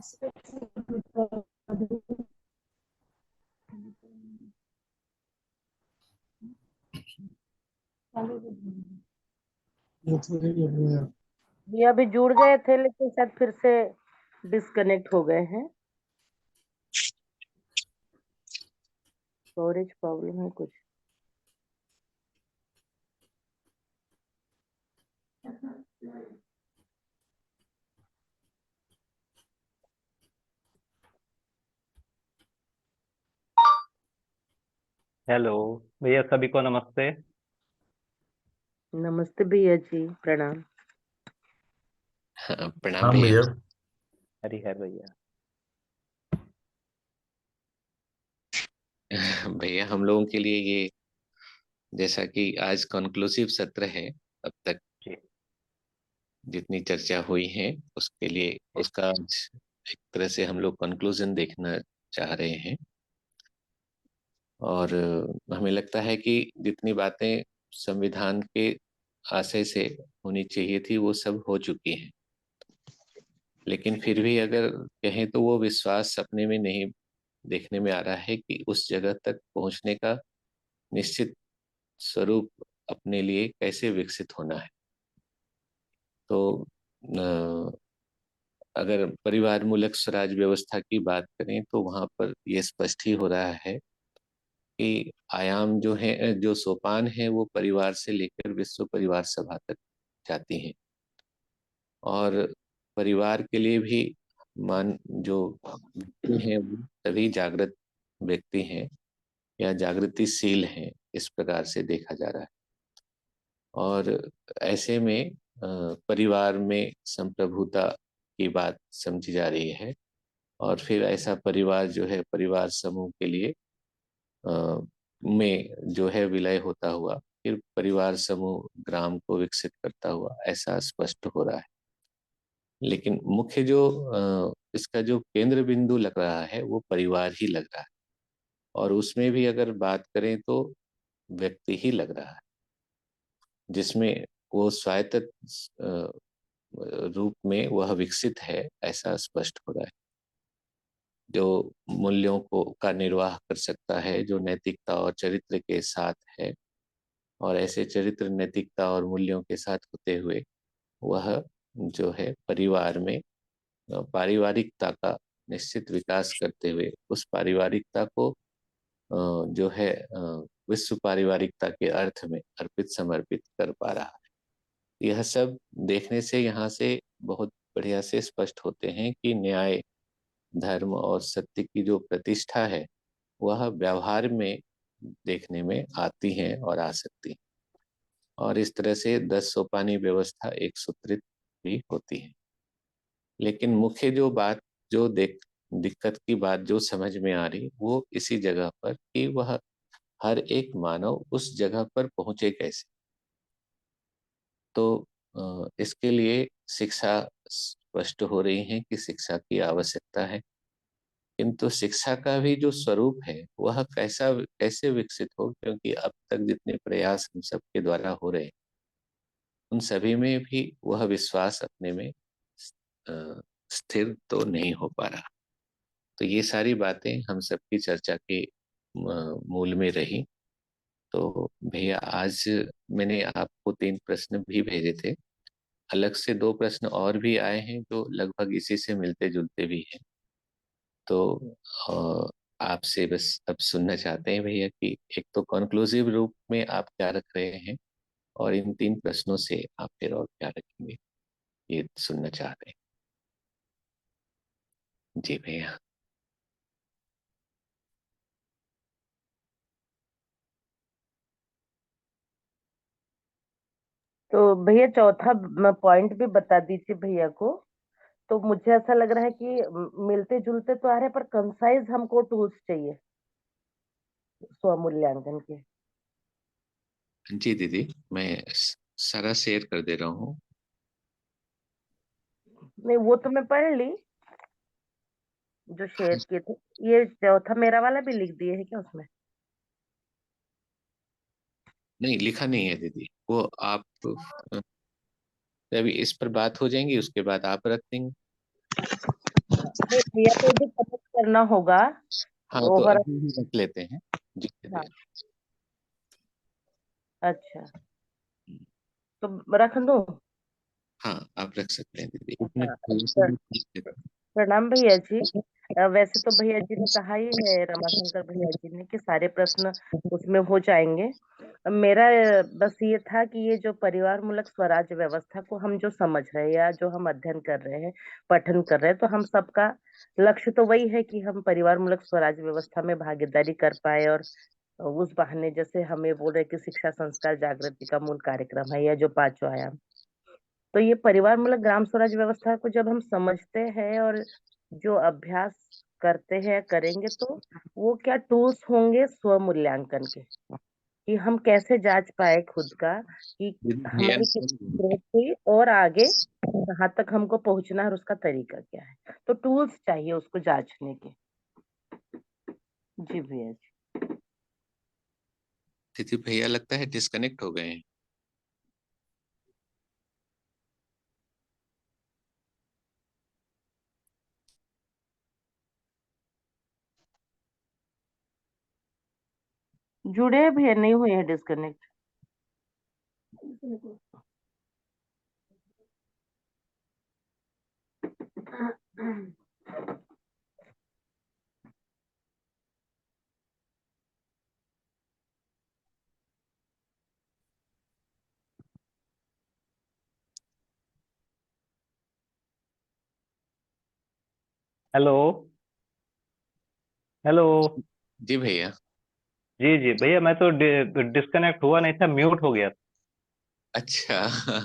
ये अभी जुड़ गए थे लेकिन शायद फिर से डिस्कनेक्ट हो गए हैं। स्टोरेज प्रॉब्लम है कुछ। हेलो भैया, सभी को नमस्ते। नमस्ते भैया जी, प्रणाम। हाँ, प्रणाम भैया। हरिहर भैया। भैया हम लोगों के लिए ये, जैसा कि आज कंक्लूसिव सत्र है, अब तक जी। जितनी चर्चा हुई है उसके लिए उसका आज एक तरह से हम लोग कंक्लूजन देखना चाह रहे हैं। और हमें लगता है कि जितनी बातें संविधान के आशय से होनी चाहिए थी वो सब हो चुकी हैं, लेकिन फिर भी अगर कहें तो वो विश्वास अपने में नहीं देखने में आ रहा है कि उस जगह तक पहुंचने का निश्चित स्वरूप अपने लिए कैसे विकसित होना है। तो अगर परिवार मूलक स्वराज व्यवस्था की बात करें तो वहाँ पर यह स्पष्ट ही हो रहा है कि आयाम जो है, जो सोपान है, वो परिवार से लेकर विश्व परिवार सभा तक जाती हैं। और परिवार के लिए भी मान जो व्यक्ति हैं वो सभी जागृत व्यक्ति हैं या जागृतिशील हैं, इस प्रकार से देखा जा रहा है। और ऐसे में परिवार में संप्रभुता की बात समझी जा रही है। और फिर ऐसा परिवार जो है परिवार समूह के लिए में जो है विलय होता हुआ फिर परिवार समूह ग्राम को विकसित करता हुआ ऐसा स्पष्ट हो रहा है। लेकिन मुख्य जो इसका जो केंद्र बिंदु लग रहा है वो परिवार ही लग रहा है। और उसमें भी अगर बात करें तो व्यक्ति ही लग रहा है, जिसमें वो स्वायत्त रूप में वह विकसित है, ऐसा स्पष्ट हो रहा है। जो मूल्यों को का निर्वाह कर सकता है, जो नैतिकता और चरित्र के साथ है, और ऐसे चरित्र नैतिकता और मूल्यों के साथ होते हुए वह जो है परिवार में पारिवारिकता का निश्चित विकास करते हुए उस पारिवारिकता को जो है विश्व पारिवारिकता के अर्थ में अर्पित समर्पित कर पा रहा है। यह सब देखने से यहाँ से बहुत बढ़िया से स्पष्ट होते हैं कि न्याय, धर्म और सत्य की जो प्रतिष्ठा है वह व्यवहार में देखने में आती हैं और आ सकती हैं। और इस तरह से 10 सोपानी व्यवस्था एक सूत्रित भी होती है। लेकिन मुख्य जो बात जो दिक्कत की बात जो समझ में आ रही वो इसी जगह पर कि वह हर एक मानव उस जगह पर पहुंचे कैसे। तो इसके लिए शिक्षा स्पष्ट हो रही है कि शिक्षा की आवश्यकता है, किंतु शिक्षा का भी जो स्वरूप है वह कैसे विकसित हो, क्योंकि अब तक जितने प्रयास हम सबके द्वारा हो रहे हैं उन सभी में भी वह विश्वास अपने में स्थिर तो नहीं हो पा रहा। तो ये सारी बातें हम सबकी चर्चा के मूल में रही। तो भैया आज मैंने आपको 3 प्रश्न भी भेजे थे, अलग से 2 प्रश्न और भी आए हैं जो लगभग इसी से मिलते जुलते भी हैं। तो आपसे बस अब सुनना चाहते हैं भैया कि एक तो कंक्लूसिव रूप में आप क्या रख रहे हैं और इन 3 प्रश्नों से आप फिर और क्या रखेंगे, ये सुनना चाह रहे हैं। जी भैया। तो भैया चौथा पॉइंट भी बता दीजिए भैया को। तो मुझे ऐसा लग रहा है कि मिलते जुलते तो आ रहे हैं पर कंसाइज हमको टूल्स चाहिए स्वमूल्यांकन के। जी दीदी, मैं सारा शेयर कर दे रहा हूँ। नहीं वो तो मैं पढ़ ली जो शेयर किए थे। ये चौथा मेरा वाला भी लिख दिए है क्या उसमें? नहीं, लिखा नहीं है दीदी, वो आप अभी इस पर बात हो जाएंगी उसके बाद आप रख देंगे। नहीं भैया को भी कमेंट करना होगा हाँ तो ओवर। अभी ही रख लेते हैं जी हाँ भैया। अच्छा, तो रख दूं? हाँ आप रख सकते हैं दीदी, एक हाँ, मिनट भैया से भी पूछ लेते प्रणाम भैया जी। वैसे तो भैया जी ने कहा ही है, रमाशंकर भैया जी ने, कि सारे प्रश्न उसमें हो जाएंगे। मेरा बस ये था कि ये जो परिवार मूलक स्वराज व्यवस्था को हम जो समझ रहे हैं या जो हम अध्ययन कर रहे हैं, पठन कर रहे हैं, तो हम सबका लक्ष्य तो वही है कि हम परिवार मूलक स्वराज व्यवस्था में भागीदारी कर पाए। और उस बहाने जैसे हमें बोल रहे कि शिक्षा संस्कार जागृति का मूल कार्यक्रम है, या जो पांचों आयाम, तो ये परिवार मूलक ग्राम स्वराज व्यवस्था को जब हम समझते हैं और जो अभ्यास करते हैं करेंगे, तो वो क्या टूल्स होंगे स्व मूल्यांकन के, कि हम कैसे जांच पाए खुद का कि दीदी भैया। हमारी कितनी ग्रोथ हुई और आगे कहाँ तक हमको पहुंचना है और उसका तरीका क्या है। तो टूल्स चाहिए उसको जांचने के। जी भैया जी। दीदी भैया लगता है डिस्कनेक्ट हो गए हैं। जुड़े हैं भैया, नहीं हुए हैं डिस्कनेक्ट। हेलो। हेलो। जी भैया। जी जी भैया, मैं तो डिस्कनेक्ट हुआ नहीं था, म्यूट हो गया अच्छा। था।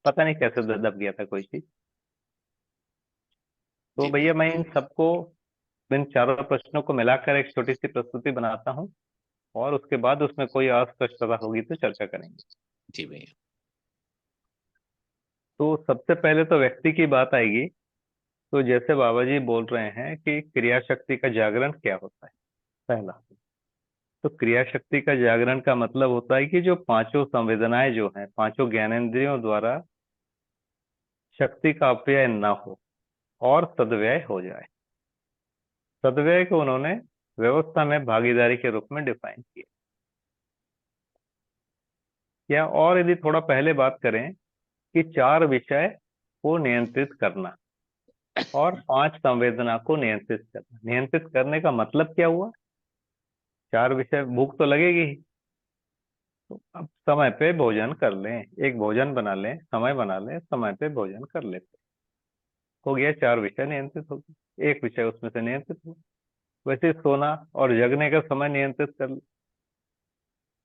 पता नहीं कैसे दब गया था कोई चीज। तो जी भैया। भैया मैं इन सबको, इन चारों प्रश्नों को मिलाकर एक छोटी सी प्रस्तुति बनाता हूँ, और उसके बाद उसमें कोई अस्पष्टता होगी तो चर्चा करेंगे। जी भैया। तो सबसे पहले तो व्यक्ति की बात आएगी। तो जैसे बाबा जी बोल रहे हैं कि क्रिया शक्ति का जागरण क्या होता है, पहला। तो क्रिया शक्ति का जागरण का मतलब होता है कि जो पांचों संवेदनाएं जो हैं, पांचों ज्ञानेंद्रियों द्वारा शक्ति का अपव्यय न हो और सदव्यय हो जाए। सदव्यय को उन्होंने व्यवस्था में भागीदारी के रूप में डिफाइन किया। या और यदि थोड़ा पहले बात करें कि चार विषय को नियंत्रित करना और पांच संवेदना को नियंत्रित करना। नियंत्रित करने का मतलब क्या हुआ? चार विषय, भूख तो लगेगी ही, तो अब समय पे भोजन कर लें, एक भोजन बना लें, समय बना लें, समय पे भोजन कर लेते, हो गया, चार विषय नियंत्रित हो गए, एक विषय उसमें से नियंत्रित हो। वैसे सोना और जगने का समय नियंत्रित कर ले।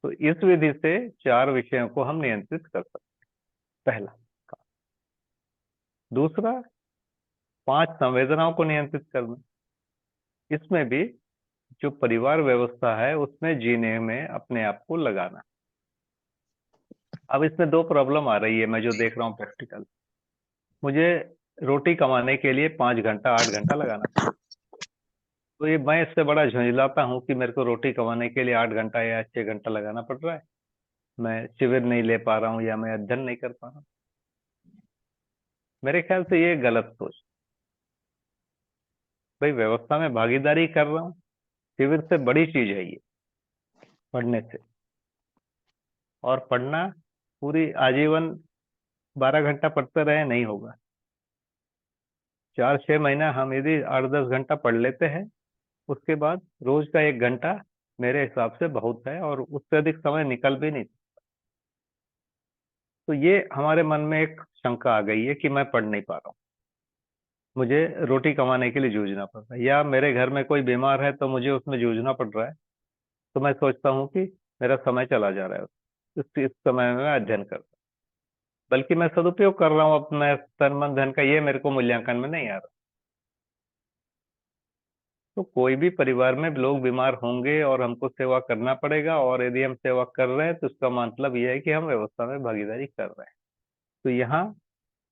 तो इस विधि से चार विषयों को हम नियंत्रित कर सकते हैं, पहला काम। दूसरा, पांच संवेदनाओं को नियंत्रित करना। इसमें भी जो परिवार व्यवस्था है उसमें जीने में अपने आप को लगाना। अब इसमें दो प्रॉब्लम आ रही है, मैं जो देख रहा हूँ प्रैक्टिकल। मुझे रोटी कमाने के लिए 5 घंटा 8 घंटा लगाना पड़ता है। तो ये मैं इससे बड़ा झुंझलाता हूँ कि मेरे को रोटी कमाने के लिए 8 घंटा या 6 घंटा लगाना पड़ रहा है, मैं शिविर नहीं ले पा रहा हूँ या मैं अध्ययन नहीं कर पा रहा हूँ। मेरे ख्याल से ये गलत सोच। भाई व्यवस्था में भागीदारी कर रहा हूँ, शिविर से बड़ी चीज है ये, पढ़ने से। और पढ़ना पूरी आजीवन 12 घंटा पढ़ते रहे नहीं होगा। 4-6 महीना हम यदि 8-10 घंटा पढ़ लेते हैं, उसके बाद रोज का 1 घंटा मेरे हिसाब से बहुत है, और उससे अधिक समय निकल भी नहीं। तो ये हमारे मन में एक शंका आ गई है कि मैं पढ़ नहीं पा रहा हूँ, मुझे रोटी कमाने के लिए जूझना पड़ रहा है, या मेरे घर में कोई बीमार है तो मुझे उसमें जूझना पड़ रहा है। तो मैं सोचता हूँ कि मेरा समय चला जा रहा है, इस समय में मैं अध्ययन कर रहा हूँ, बल्कि मैं सदुपयोग कर रहा हूँ अपने तन मन धन का, ये मेरे को मूल्यांकन में नहीं आ रहा। तो कोई भी परिवार में लोग बीमार होंगे और हमको सेवा करना पड़ेगा, और यदि हम सेवा कर रहे हैं तो इसका मतलब यह है कि हम व्यवस्था में भागीदारी कर रहे हैं। तो यहाँ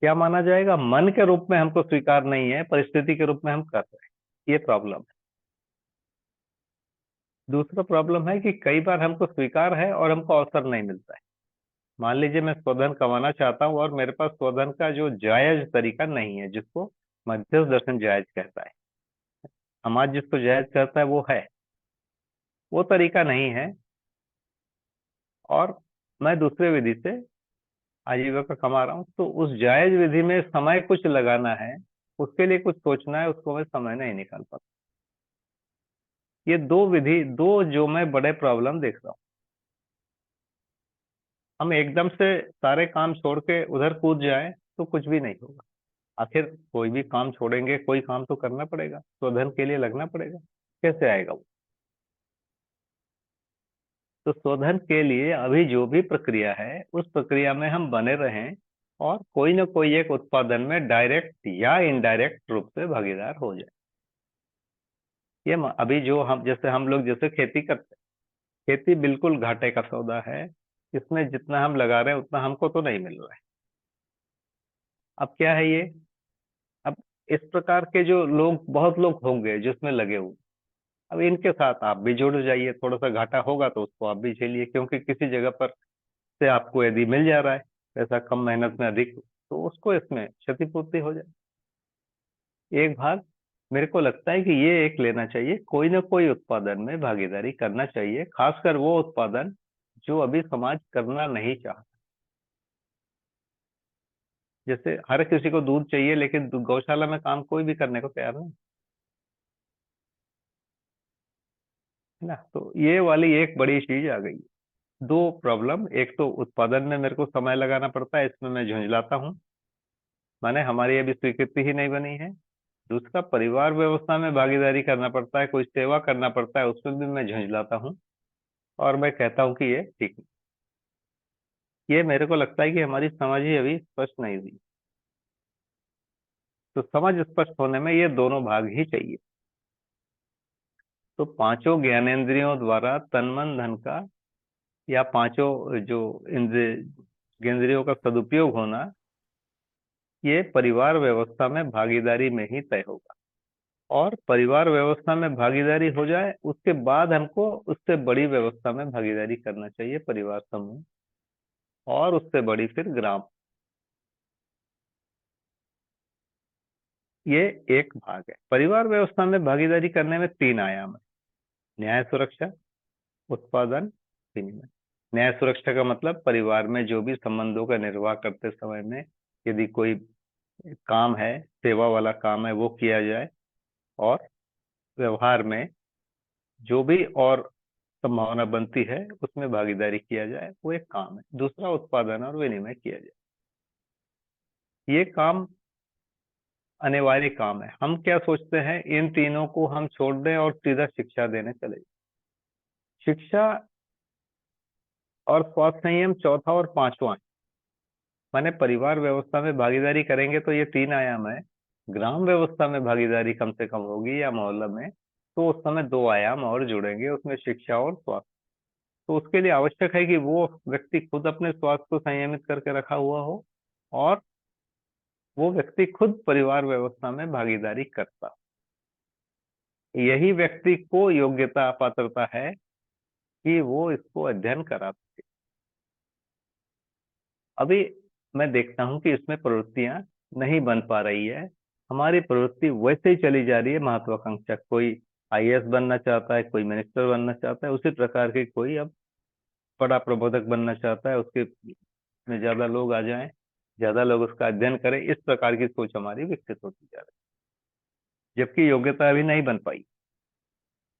क्या माना जाएगा? मन के रूप में हमको स्वीकार नहीं है, परिस्थिति के रूप में हम कर रहे हैं, ये प्रॉब्लम है। दूसरा प्रॉब्लम है कि कई बार हमको स्वीकार है और हमको अवसर नहीं मिलता है। मान लीजिए मैं स्वधन कमाना चाहता हूँ और मेरे पास स्वधन का जो जायज तरीका नहीं है, जिसको मध्यस्थ दर्शन जायज कहता है, समाज जिसको जायज करता है वो है, वो तरीका नहीं है। और मैं दूसरे विधि से आजीविका कमा रहा हूँ, तो उस जायज विधि में समय कुछ लगाना है, उसके लिए कुछ सोचना है, उसको मैं समय नहीं निकाल पाता। ये दो विधि, दो जो मैं बड़े प्रॉब्लम देख रहा हूँ। हम एकदम से सारे काम छोड़ के उधर कूद जाए तो कुछ भी नहीं होगा। आखिर कोई भी काम छोड़ेंगे, कोई काम तो करना पड़ेगा, स्वधन के लिए लगना पड़ेगा, कैसे आएगा वो? तो शोधन के लिए अभी जो भी प्रक्रिया है उस प्रक्रिया में हम बने रहें और कोई ना कोई एक उत्पादन में डायरेक्ट या इनडायरेक्ट रूप से भागीदार हो जाए। ये अभी जो हम, जैसे हम लोग जैसे खेती करते हैं, खेती बिल्कुल घाटे का सौदा है, इसमें जितना हम लगा रहे हैं उतना हमको तो नहीं मिल रहा है। अब क्या है ये, अब इस प्रकार के जो लोग, बहुत लोग होंगे जिसमें लगे हुए, अब इनके साथ आप भी जुड़ जाइए, थोड़ा सा घाटा होगा तो उसको आप भी झेलिए, क्योंकि किसी जगह पर से आपको यदि मिल जा रहा है पैसा कम मेहनत में अधिक, तो उसको इसमें क्षतिपूर्ति हो जाए। एक भाग मेरे को लगता है कि ये एक लेना चाहिए, कोई ना कोई उत्पादन में भागीदारी करना चाहिए, खासकर वो उत्पादन जो अभी समाज करना नहीं चाहता। जैसे हर किसी को दूध चाहिए, लेकिन गौशाला में काम कोई भी करने को तैयार नहीं है ना। तो ये वाली एक बड़ी चीज आ गई। दो प्रॉब्लम, एक तो उत्पादन में मेरे को समय लगाना पड़ता है, इसमें मैं झुंझलाता हूँ, माने हमारी अभी स्वीकृति ही नहीं बनी है। दूसरा, परिवार व्यवस्था में भागीदारी करना पड़ता है, कोई सेवा करना पड़ता है, उसमें भी मैं झुंझलाता हूँ और मैं कहता हूँ कि ये ठीक नहीं। ये मेरे को लगता है कि हमारी समझ ही अभी स्पष्ट नहीं हुई। तो समझ स्पष्ट होने में ये दोनों भाग ही चाहिए। तो पांचों ज्ञानेंद्रियों द्वारा तन मन धन का, या पांचों जो इंद्रियों का सदुपयोग होना, ये परिवार व्यवस्था में भागीदारी में ही तय होगा। और परिवार व्यवस्था में भागीदारी हो जाए, उसके बाद हमको उससे बड़ी व्यवस्था में भागीदारी करना चाहिए, परिवार समूह, और उससे बड़ी फिर ग्राम। ये एक भाग है। परिवार व्यवस्था में भागीदारी करने में तीन आयाम है: न्याय सुरक्षा, उत्पादन, विनिमय। न्याय सुरक्षा का मतलब परिवार में जो भी संबंधों का निर्वाह करते समय में यदि कोई काम है, सेवा वाला काम है, वो किया जाए, और व्यवहार में जो भी और संभावना बनती है उसमें भागीदारी किया जाए, वो एक काम है। दूसरा, उत्पादन और विनिमय किया जाए। ये काम अनिवार्य काम है। हम क्या सोचते हैं, इन तीनों को हम छोड़ दें और सीधा शिक्षा देने चले जाएं। शिक्षा और स्वास्थ्य संयम चौथा और पांचवा है। माने परिवार व्यवस्था में भागीदारी करेंगे तो ये तीन आयाम है, ग्राम व्यवस्था में भागीदारी कम से कम होगी या मोहल्ला में, तो उस समय दो आयाम और जुड़ेंगे, उसमें शिक्षा और स्वास्थ्य। तो उसके लिए आवश्यक है कि वो व्यक्ति खुद अपने स्वास्थ्य को संयमित करके रखा हुआ हो, और वो व्यक्ति खुद परिवार व्यवस्था में भागीदारी करता। यही व्यक्ति को योग्यता पात्रता है कि वो इसको अध्ययन करा सके। अभी मैं देखता हूं कि इसमें प्रवृत्तियां नहीं बन पा रही है। हमारी प्रवृत्ति वैसे ही चली जा रही है, महत्वाकांक्षा। कोई आईएएस बनना चाहता है, कोई मिनिस्टर बनना चाहता है, उसी प्रकार के कोई अब बड़ा प्रबोधक बनना चाहता है, उसके में ज्यादा लोग आ जाएं, ज्यादा लोग उसका अध्ययन करें, इस प्रकार की सोच हमारी विकसित होती जा रही है, जबकि योग्यता अभी नहीं बन पाई।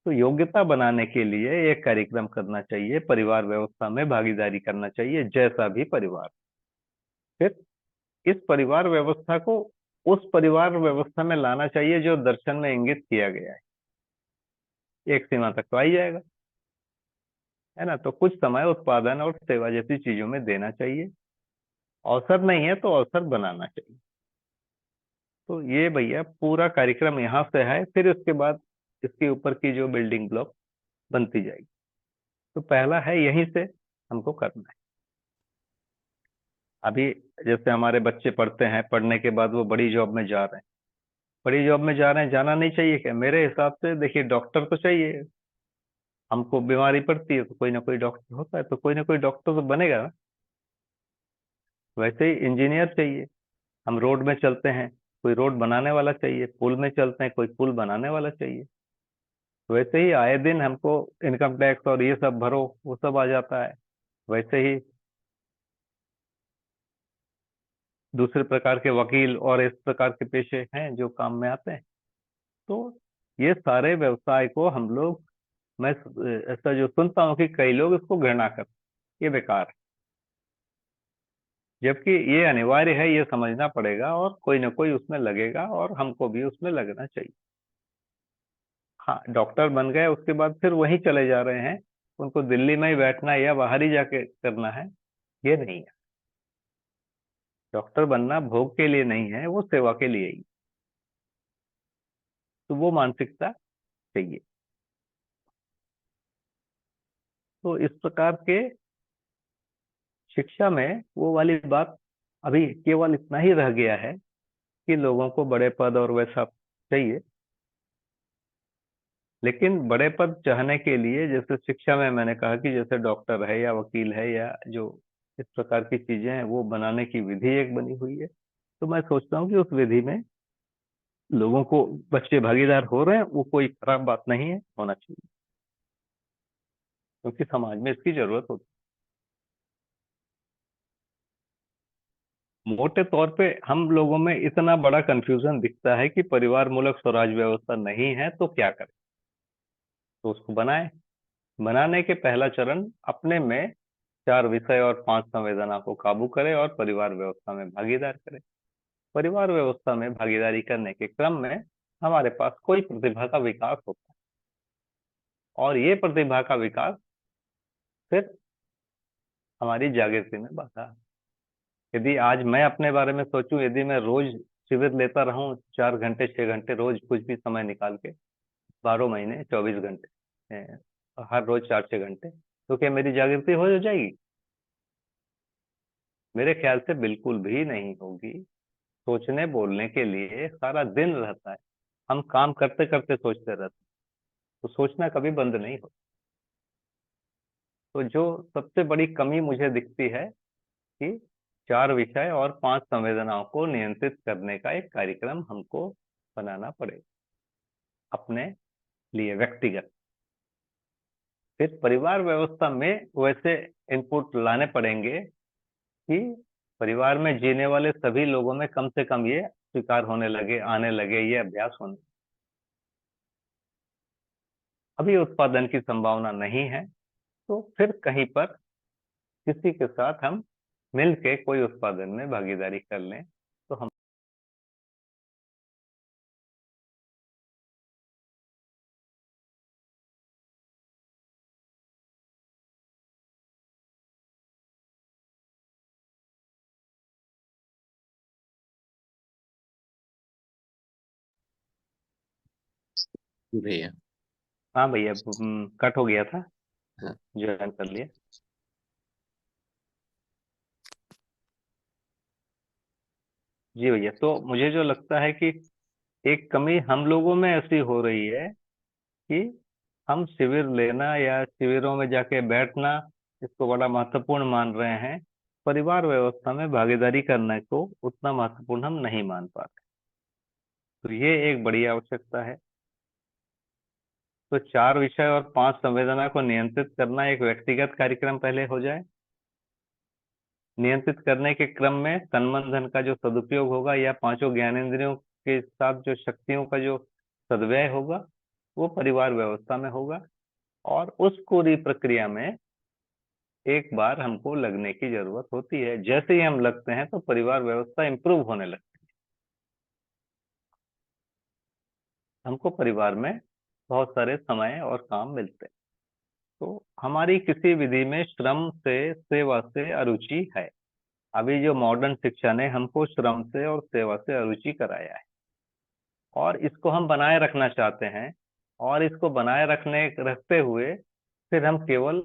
तो योग्यता बनाने के लिए एक कार्यक्रम करना चाहिए, परिवार व्यवस्था में भागीदारी करना चाहिए, जैसा भी परिवार। फिर इस परिवार व्यवस्था को उस परिवार व्यवस्था में लाना चाहिए जो दर्शन में इंगित किया गया है। एक सीमा तक तो आ ही जाएगा, है ना। तो कुछ समय उत्पादन और सेवा जैसी चीजों में देना चाहिए, अवसर नहीं है तो अवसर बनाना चाहिए। तो ये भैया पूरा कार्यक्रम यहाँ से है, फिर उसके बाद इसके ऊपर की जो बिल्डिंग ब्लॉक बनती जाएगी। तो पहला है यहीं से हमको करना है। अभी जैसे हमारे बच्चे पढ़ते हैं, पढ़ने के बाद वो बड़ी जॉब में जा रहे हैं, बड़ी जॉब में जा रहे हैं, जाना नहीं चाहिए क्या? मेरे हिसाब से देखिए, डॉक्टर तो चाहिए, हमको बीमारी पड़ती है तो कोई ना कोई डॉक्टर होता है, तो कोई ना कोई डॉक्टर तो बनेगा ना। वैसे ही इंजीनियर चाहिए, हम रोड में चलते हैं, कोई रोड बनाने वाला चाहिए, पुल में चलते हैं, कोई पुल बनाने वाला चाहिए। वैसे ही आए दिन हमको इनकम टैक्स और ये सब भरो, वो सब आ जाता है। वैसे ही दूसरे प्रकार के वकील और इस प्रकार के पेशे हैं जो काम में आते हैं। तो ये सारे व्यवसाय को हम लोग, मैं ऐसा जो सुनता हूँ कि कई लोग इसको घृणा करते हैं, ये बेकार है, जबकि ये अनिवार्य है, ये समझना पड़ेगा और कोई ना कोई उसमें लगेगा और हमको भी उसमें लगना चाहिए। हाँ, डॉक्टर बन गए उसके बाद फिर वहीं चले जा रहे हैं, उनको दिल्ली में ही बैठना है या बाहर ही जाके करना है, ये नहीं है। डॉक्टर बनना भोग के लिए नहीं है, वो सेवा के लिए ही। तो वो मानसिकता चाहिए। तो इस प्रकार के शिक्षा में वो वाली बात अभी केवल इतना ही रह गया है कि लोगों को बड़े पद और वैसा चाहिए। लेकिन बड़े पद चाहने के लिए, जैसे शिक्षा में मैंने कहा कि जैसे डॉक्टर है या वकील है या जो इस प्रकार की चीजें हैं, वो बनाने की विधि एक बनी हुई है। तो मैं सोचता हूँ कि उस विधि में लोगों को, बच्चे भागीदार हो रहे हैं, वो कोई खराब बात नहीं है, होना चाहिए, क्योंकि समाज में इसकी जरूरत होती है। मोटे तौर पे हम लोगों में इतना बड़ा कंफ्यूजन दिखता है कि परिवार मूलक स्वराज व्यवस्था नहीं है तो क्या करें। तो उसको बनाए। बनाने के पहला चरण अपने में 4 विषय और 5 संवेदना को काबू करे और परिवार व्यवस्था में भागीदार करे। परिवार व्यवस्था में भागीदारी करने के क्रम में हमारे पास कोई प्रतिभा का विकास होता है, और ये प्रतिभा का विकास फिर हमारी जागृति में बाधा है। यदि आज मैं अपने बारे में सोचूं, यदि मैं रोज शिविर लेता रहूं, 4 घंटे 6 घंटे रोज कुछ भी समय निकाल के, 12 महीने 24 घंटे, हर रोज 4 6 घंटे, तो क्या मेरी जागृति हो जाएगी? मेरे ख्याल से बिल्कुल भी नहीं होगी। सोचने बोलने के लिए सारा दिन रहता है, हम काम करते करते सोचते रहते हैं, तो सोचना कभी बंद नहीं होता। तो जो सबसे बड़ी कमी मुझे दिखती है कि 4 विषय और 5 संवेदनाओं को नियंत्रित करने का एक कार्यक्रम हमको बनाना पड़ेगा अपने लिए व्यक्तिगत। फिर परिवार व्यवस्था में वैसे इनपुट लाने पड़ेंगे कि परिवार में जीने वाले सभी लोगों में कम से कम ये स्वीकार होने लगे, आने लगे, ये अभ्यास होने। अभी उत्पादन की संभावना नहीं है, तो फिर कहीं पर किसी के साथ हम मिलके कोई उत्पादन में भागीदारी कर लें तो हम भैया। हाँ भैया, कट हो गया था, हाँ। ज्वाइन कर लिया। जी भैया, तो मुझे जो लगता है कि एक कमी हम लोगों में ऐसी हो रही है कि हम शिविर लेना या शिविरों में जाके बैठना इसको बड़ा महत्वपूर्ण मान रहे हैं, परिवार व्यवस्था में भागीदारी करने को उतना महत्वपूर्ण हम नहीं मान पाते। तो ये एक बड़ी आवश्यकता है। तो 4 विषय और 5 संवेदना को नियंत्रित करना एक व्यक्तिगत कार्यक्रम पहले हो जाए। नियंत्रित करने के क्रम में तन मन धन का जो सदुपयोग होगा या 5 ज्ञानेंद्रियों के साथ जो शक्तियों का जो सद्व्यय होगा, वो परिवार व्यवस्था में होगा। और उस पूरी प्रक्रिया में एक बार हमको लगने की जरूरत होती है। जैसे ही हम लगते हैं तो परिवार व्यवस्था इंप्रूव होने लगती है। हमको परिवार में बहुत सारे समय और काम मिलते हैं। तो हमारी किसी विधि में श्रम से, सेवा से अरुचि है। अभी जो मॉडर्न शिक्षा ने हमको श्रम से और सेवा से अरुचि कराया है, और इसको हम बनाए रखना चाहते हैं। और इसको बनाए रखते हुए फिर हम केवल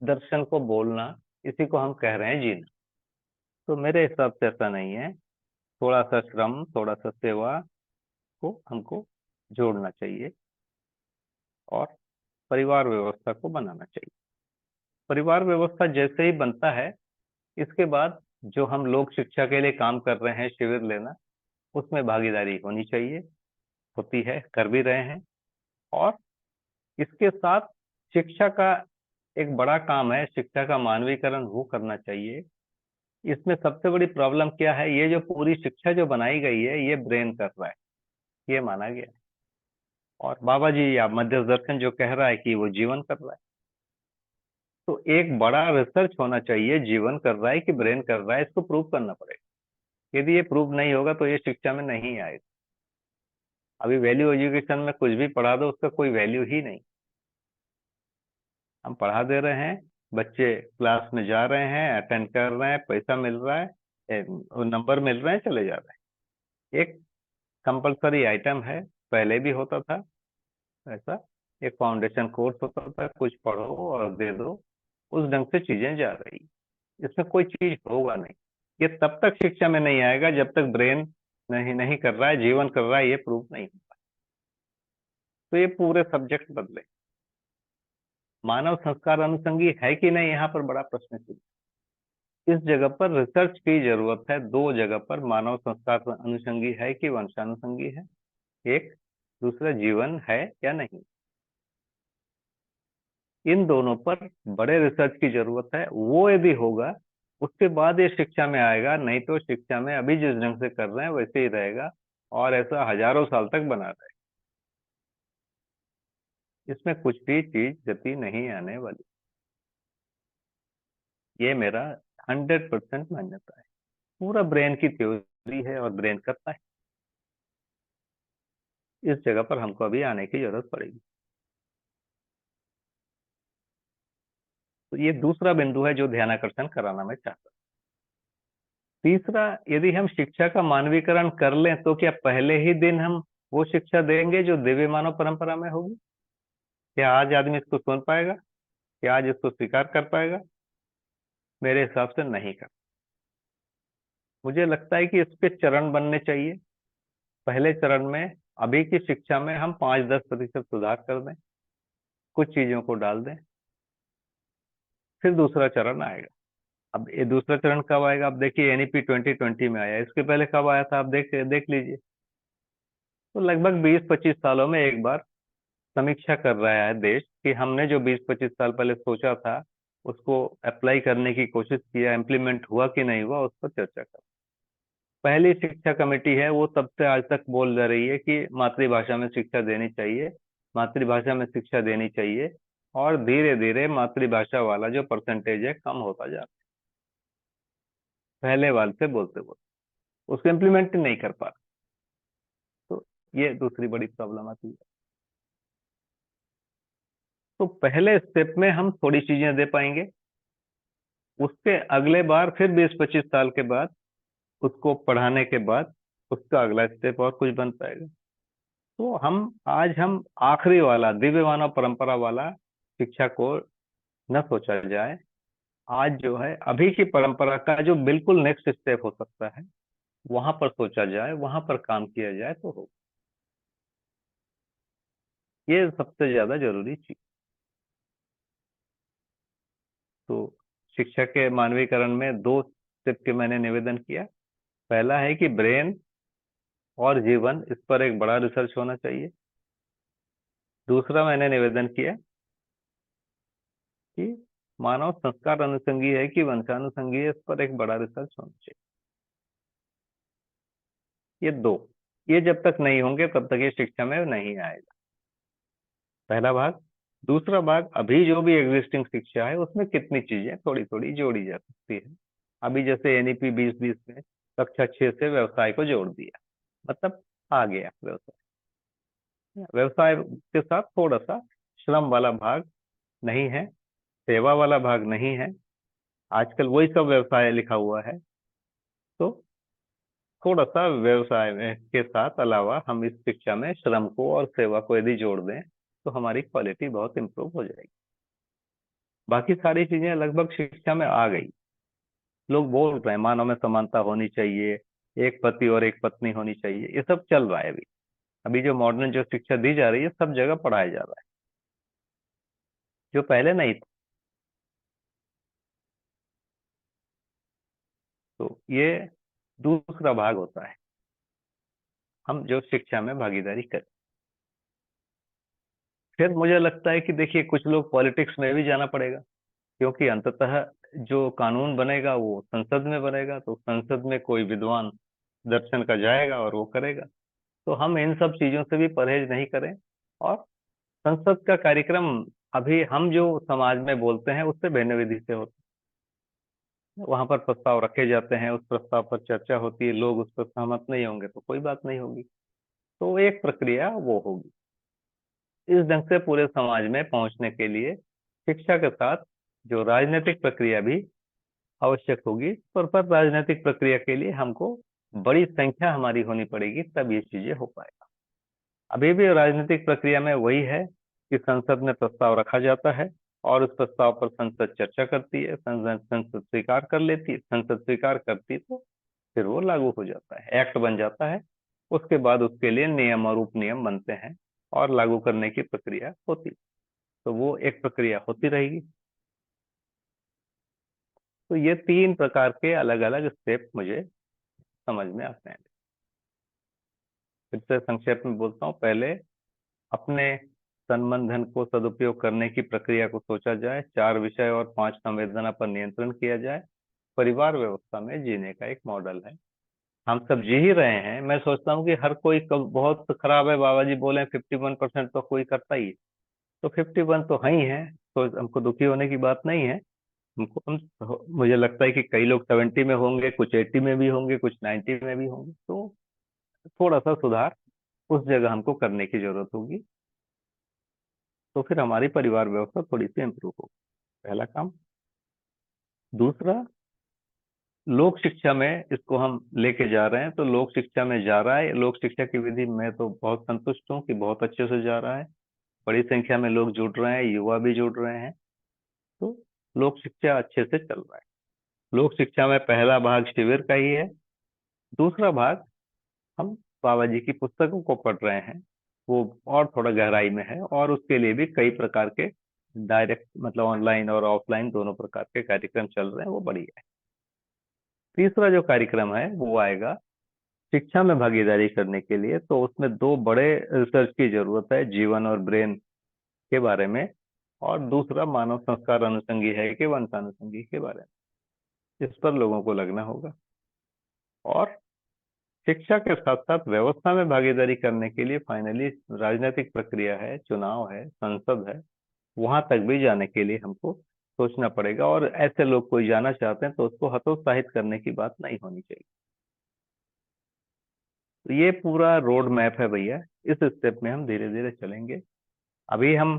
दर्शन को बोलना, इसी को हम कह रहे हैं जीना। तो मेरे हिसाब से ऐसा नहीं है। थोड़ा सा श्रम, थोड़ा सा सेवा को हमको जोड़ना चाहिए और परिवार व्यवस्था को बनाना चाहिए। परिवार व्यवस्था जैसे ही बनता है, इसके बाद जो हम लोक शिक्षा के लिए काम कर रहे हैं, शिविर लेना, उसमें भागीदारी होनी चाहिए, होती है, कर भी रहे हैं। और इसके साथ शिक्षा का एक बड़ा काम है, शिक्षा का मानवीकरण वो करना चाहिए। इसमें सबसे बड़ी प्रॉब्लम क्या है, ये जो पूरी शिक्षा जो बनाई गई है ये ब्रेन कर रहा है, ये माना गया है। और बाबा जी या मध्य दर्शन जो कह रहा है कि वो जीवन कर रहा है। तो एक बड़ा रिसर्च होना चाहिए, जीवन कर रहा है कि ब्रेन कर रहा है, इसको प्रूव करना पड़ेगा। यदि ये प्रूव नहीं होगा तो ये शिक्षा में नहीं आएगा। अभी वैल्यू एजुकेशन में कुछ भी पढ़ा दो, उसका कोई वैल्यू ही नहीं। हम पढ़ा दे रहे हैं, बच्चे क्लास में जा रहे हैं, अटेंड कर रहे हैं, पैसा मिल रहा है, नंबर मिल रहे हैं, चले जा रहे हैं। एक कंपलसरी आइटम है, पहले भी होता था ऐसा, एक फाउंडेशन कोर्स होता था, कुछ पढ़ो और दे दो, उस ढंग से चीजें जा रही। इसमें कोई चीज होगा नहीं। ये तब तक शिक्षा में नहीं आएगा जब तक ब्रेन नहीं नहीं कर रहा है, जीवन कर रहा है, ये प्रूफ नहीं होगा। तो ये पूरे सब्जेक्ट बदले। मानव संस्कार अनुषंगी है कि नहीं, यहाँ पर बड़ा प्रश्न चिन्ह। इस जगह पर रिसर्च की जरूरत है। दो जगह पर मानव संस्कार अनुषंगी है कि वंशानुषंगी है, एक, दूसरा जीवन है या नहीं। इन दोनों पर बड़े रिसर्च की जरूरत है। वो यदि होगा उसके बाद ये शिक्षा में आएगा, नहीं तो शिक्षा में अभी जिस ढंग से कर रहे हैं वैसे ही रहेगा, और ऐसा हजारों साल तक बना रहेगा। इसमें कुछ भी चीज गति नहीं आने वाली। ये मेरा 100% मान्यता है। पूरा ब्रेन की थ्योरी है और ब्रेन करता है। इस जगह पर हमको अभी आने की जरूरत पड़ेगी। तो ये दूसरा बिंदु है जो ध्यानाकर्षण कराना मैं चाहता हूँ। तीसरा, यदि हम शिक्षा का मानवीकरण कर लें तो क्या पहले ही दिन हम वो शिक्षा देंगे जो दिव्य मानव परंपरा में होगी? क्या आज आदमी इसको सुन पाएगा? क्या आज इसको स्वीकार कर पाएगा? मेरे हिसाब से नहीं कर। मुझे लगता है कि इसके चरण बनने चाहिए। पहले चरण में अभी की शिक्षा में हम 5-10% सुधार कर दें, कुछ चीजों को डाल दें, फिर दूसरा चरण आएगा। अब ये दूसरा चरण कब आएगा? अब देखिए, एनईपी 2020 में आया, इसके पहले कब आया था आप देख लीजिए। तो लगभग 20-25 सालों में एक बार समीक्षा कर रहा है देश कि हमने जो 20-25 साल पहले सोचा था उसको अप्लाई करने की कोशिश किया, इम्प्लीमेंट हुआ कि नहीं हुआ, उस पर चर्चा कर। पहली शिक्षा कमेटी है, वो तब से आज तक बोल जा रही है कि मातृभाषा में शिक्षा देनी चाहिए, मातृभाषा में शिक्षा देनी चाहिए। और धीरे धीरे मातृभाषा वाला जो परसेंटेज है कम होता जा रहा है, पहले वाले से बोलते बोलते उसको इम्प्लीमेंट नहीं कर पा रहा। तो ये दूसरी बड़ी प्रॉब्लम आती है। तो पहले स्टेप में हम थोड़ी चीजें दे पाएंगे, उसके अगले बार फिर 20-25 साल के बाद उसको पढ़ाने के बाद उसका अगला स्टेप और कुछ बन पाएगा। तो हम आखिरी वाला दिव्य मानव परंपरा वाला शिक्षा को न सोचा जाए। आज जो है अभी की परंपरा का जो बिल्कुल नेक्स्ट स्टेप हो सकता है, वहां पर सोचा जाए, वहां पर काम किया जाए तो हो। ये सबसे ज्यादा जरूरी चीज। तो शिक्षा के मानवीकरण में दो स्टेप के मैंने निवेदन किया। पहला है कि ब्रेन और जीवन, इस पर एक बड़ा रिसर्च होना चाहिए। दूसरा मैंने निवेदन किया कि मानव संस्कार अनुषंगी है कि वंशानुषंगी है, इस पर एक बड़ा रिसर्च होना चाहिए। ये दो, ये जब तक नहीं होंगे तब तक ये शिक्षा में नहीं आएगा, पहला भाग। दूसरा भाग, अभी जो भी एग्जिस्टिंग शिक्षा है उसमें कितनी चीजें थोड़ी थोड़ी जोड़ी जा सकती है। अभी जैसे एनईपी 2020 में कक्षा 6 से व्यवसाय को जोड़ दिया, मतलब आ गया व्यवसाय। व्यवसाय के साथ थोड़ा सा श्रम वाला भाग नहीं है, सेवा वाला भाग नहीं है, आजकल वही सब व्यवसाय लिखा हुआ है। तो थोड़ा सा व्यवसाय के साथ अलावा हम इस शिक्षा में श्रम को और सेवा को यदि जोड़ दें तो हमारी क्वालिटी बहुत इंप्रूव हो जाएगी। बाकी सारी चीजें लगभग शिक्षा में आ गई। लोग बोल रहे हैं मानव में समानता होनी चाहिए, एक पति और एक पत्नी होनी चाहिए, ये सब चल रहा है अभी। अभी जो मॉडर्न जो शिक्षा दी जा रही है सब जगह पढ़ाया जा रहा है, जो पहले नहीं था। तो ये दूसरा भाग होता है। हम जो शिक्षा में भागीदारी करें। फिर मुझे लगता है कि देखिए कुछ लोग पॉलिटिक्स में भी जाना पड़ेगा, क्योंकि अंततः जो कानून बनेगा वो संसद में बनेगा, तो संसद में कोई विद्वान दर्शन का जाएगा और वो करेगा। तो हम इन सब चीजों से भी परहेज नहीं करें, और संसद का कार्यक्रम अभी हम जो समाज में बोलते हैं उससे भिन्न विधि से होता है। वहां पर प्रस्ताव रखे जाते हैं, उस प्रस्ताव पर चर्चा होती है, लोग उस पर सहमत नहीं होंगे तो कोई बात नहीं होगी, तो एक प्रक्रिया वो होगी। इस ढंग से पूरे समाज में पहुंचने के लिए शिक्षा के साथ जो राजनीतिक प्रक्रिया भी आवश्यक होगी, पर राजनीतिक प्रक्रिया के लिए हमको बड़ी संख्या हमारी होनी पड़ेगी, तब ये चीजें हो पाएगा। अभी भी राजनीतिक प्रक्रिया में वही है कि संसद में प्रस्ताव रखा जाता है और उस प्रस्ताव पर संसद चर्चा करती है, संसद स्वीकार कर लेती है, संसद स्वीकार करती तो फिर वो लागू हो जाता है, एक्ट बन जाता है। उसके बाद उसके लिए नियम और उपनियम बनते हैं और लागू करने की प्रक्रिया होती है। तो वो एक प्रक्रिया होती रहेगी। तो ये 3 प्रकार के अलग अलग स्टेप मुझे समझ में आते हैं। फिर से संक्षेप में बोलता हूँ। पहले, अपने संबंधन को सदुपयोग करने की प्रक्रिया को सोचा जाए। 4 विषय और 5 संवेदना पर नियंत्रण किया जाए। परिवार व्यवस्था में जीने का एक मॉडल है। हम सब जी ही रहे हैं। मैं सोचता हूँ कि हर कोई बहुत खराब है, बाबा जी बोले 51% तो कोई करता ही है, तो 51 तो है ही है, तो हमको दुखी होने की बात नहीं है। हमको मुझे लगता है कि कई लोग 70 में होंगे, कुछ 80 में भी होंगे, कुछ 90 में भी होंगे, तो थोड़ा सा सुधार उस जगह हमको करने की जरूरत होगी, तो फिर हमारी परिवार व्यवस्था थोड़ी सी इंप्रूव होगी। पहला काम। दूसरा, लोक शिक्षा में इसको हम लेके जा रहे हैं, तो लोक शिक्षा में जा रहा है। लोक शिक्षा की विधि में तो बहुत संतुष्ट हूँ कि बहुत अच्छे से जा रहा है। बड़ी संख्या में लोग जुड़ रहे हैं, युवा भी जुड़ रहे हैं, तो लोक शिक्षा अच्छे से चल रहा है। लोक शिक्षा में पहला भाग शिविर का ही है। दूसरा भाग हम बाबा जी की पुस्तकों को पढ़ रहे हैं, वो और थोड़ा गहराई में है, और उसके लिए भी कई प्रकार के डायरेक्ट मतलब ऑनलाइन और ऑफलाइन दोनों प्रकार के कार्यक्रम चल रहे हैं, वो बढ़िया है। तीसरा जो कार्यक्रम है वो आएगा शिक्षा में भागीदारी करने के लिए, तो उसमें 2 बड़े रिसर्च की जरूरत है, जीवन और ब्रेन के बारे में, और दूसरा मानव संस्कार अनुषंगी है कि वंशानुषंगी के बारे में। इस पर लोगों को लगना होगा। और शिक्षा के साथ साथ व्यवस्था में भागीदारी करने के लिए फाइनली राजनीतिक प्रक्रिया है, चुनाव है, संसद है, वहां तक भी जाने के लिए हमको सोचना पड़ेगा। और ऐसे लोग कोई जाना चाहते हैं तो उसको हतोत्साहित करने की बात नहीं होनी चाहिए। तो ये पूरा रोड मैप है भैया। इस स्टेप में हम धीरे धीरे चलेंगे। अभी हम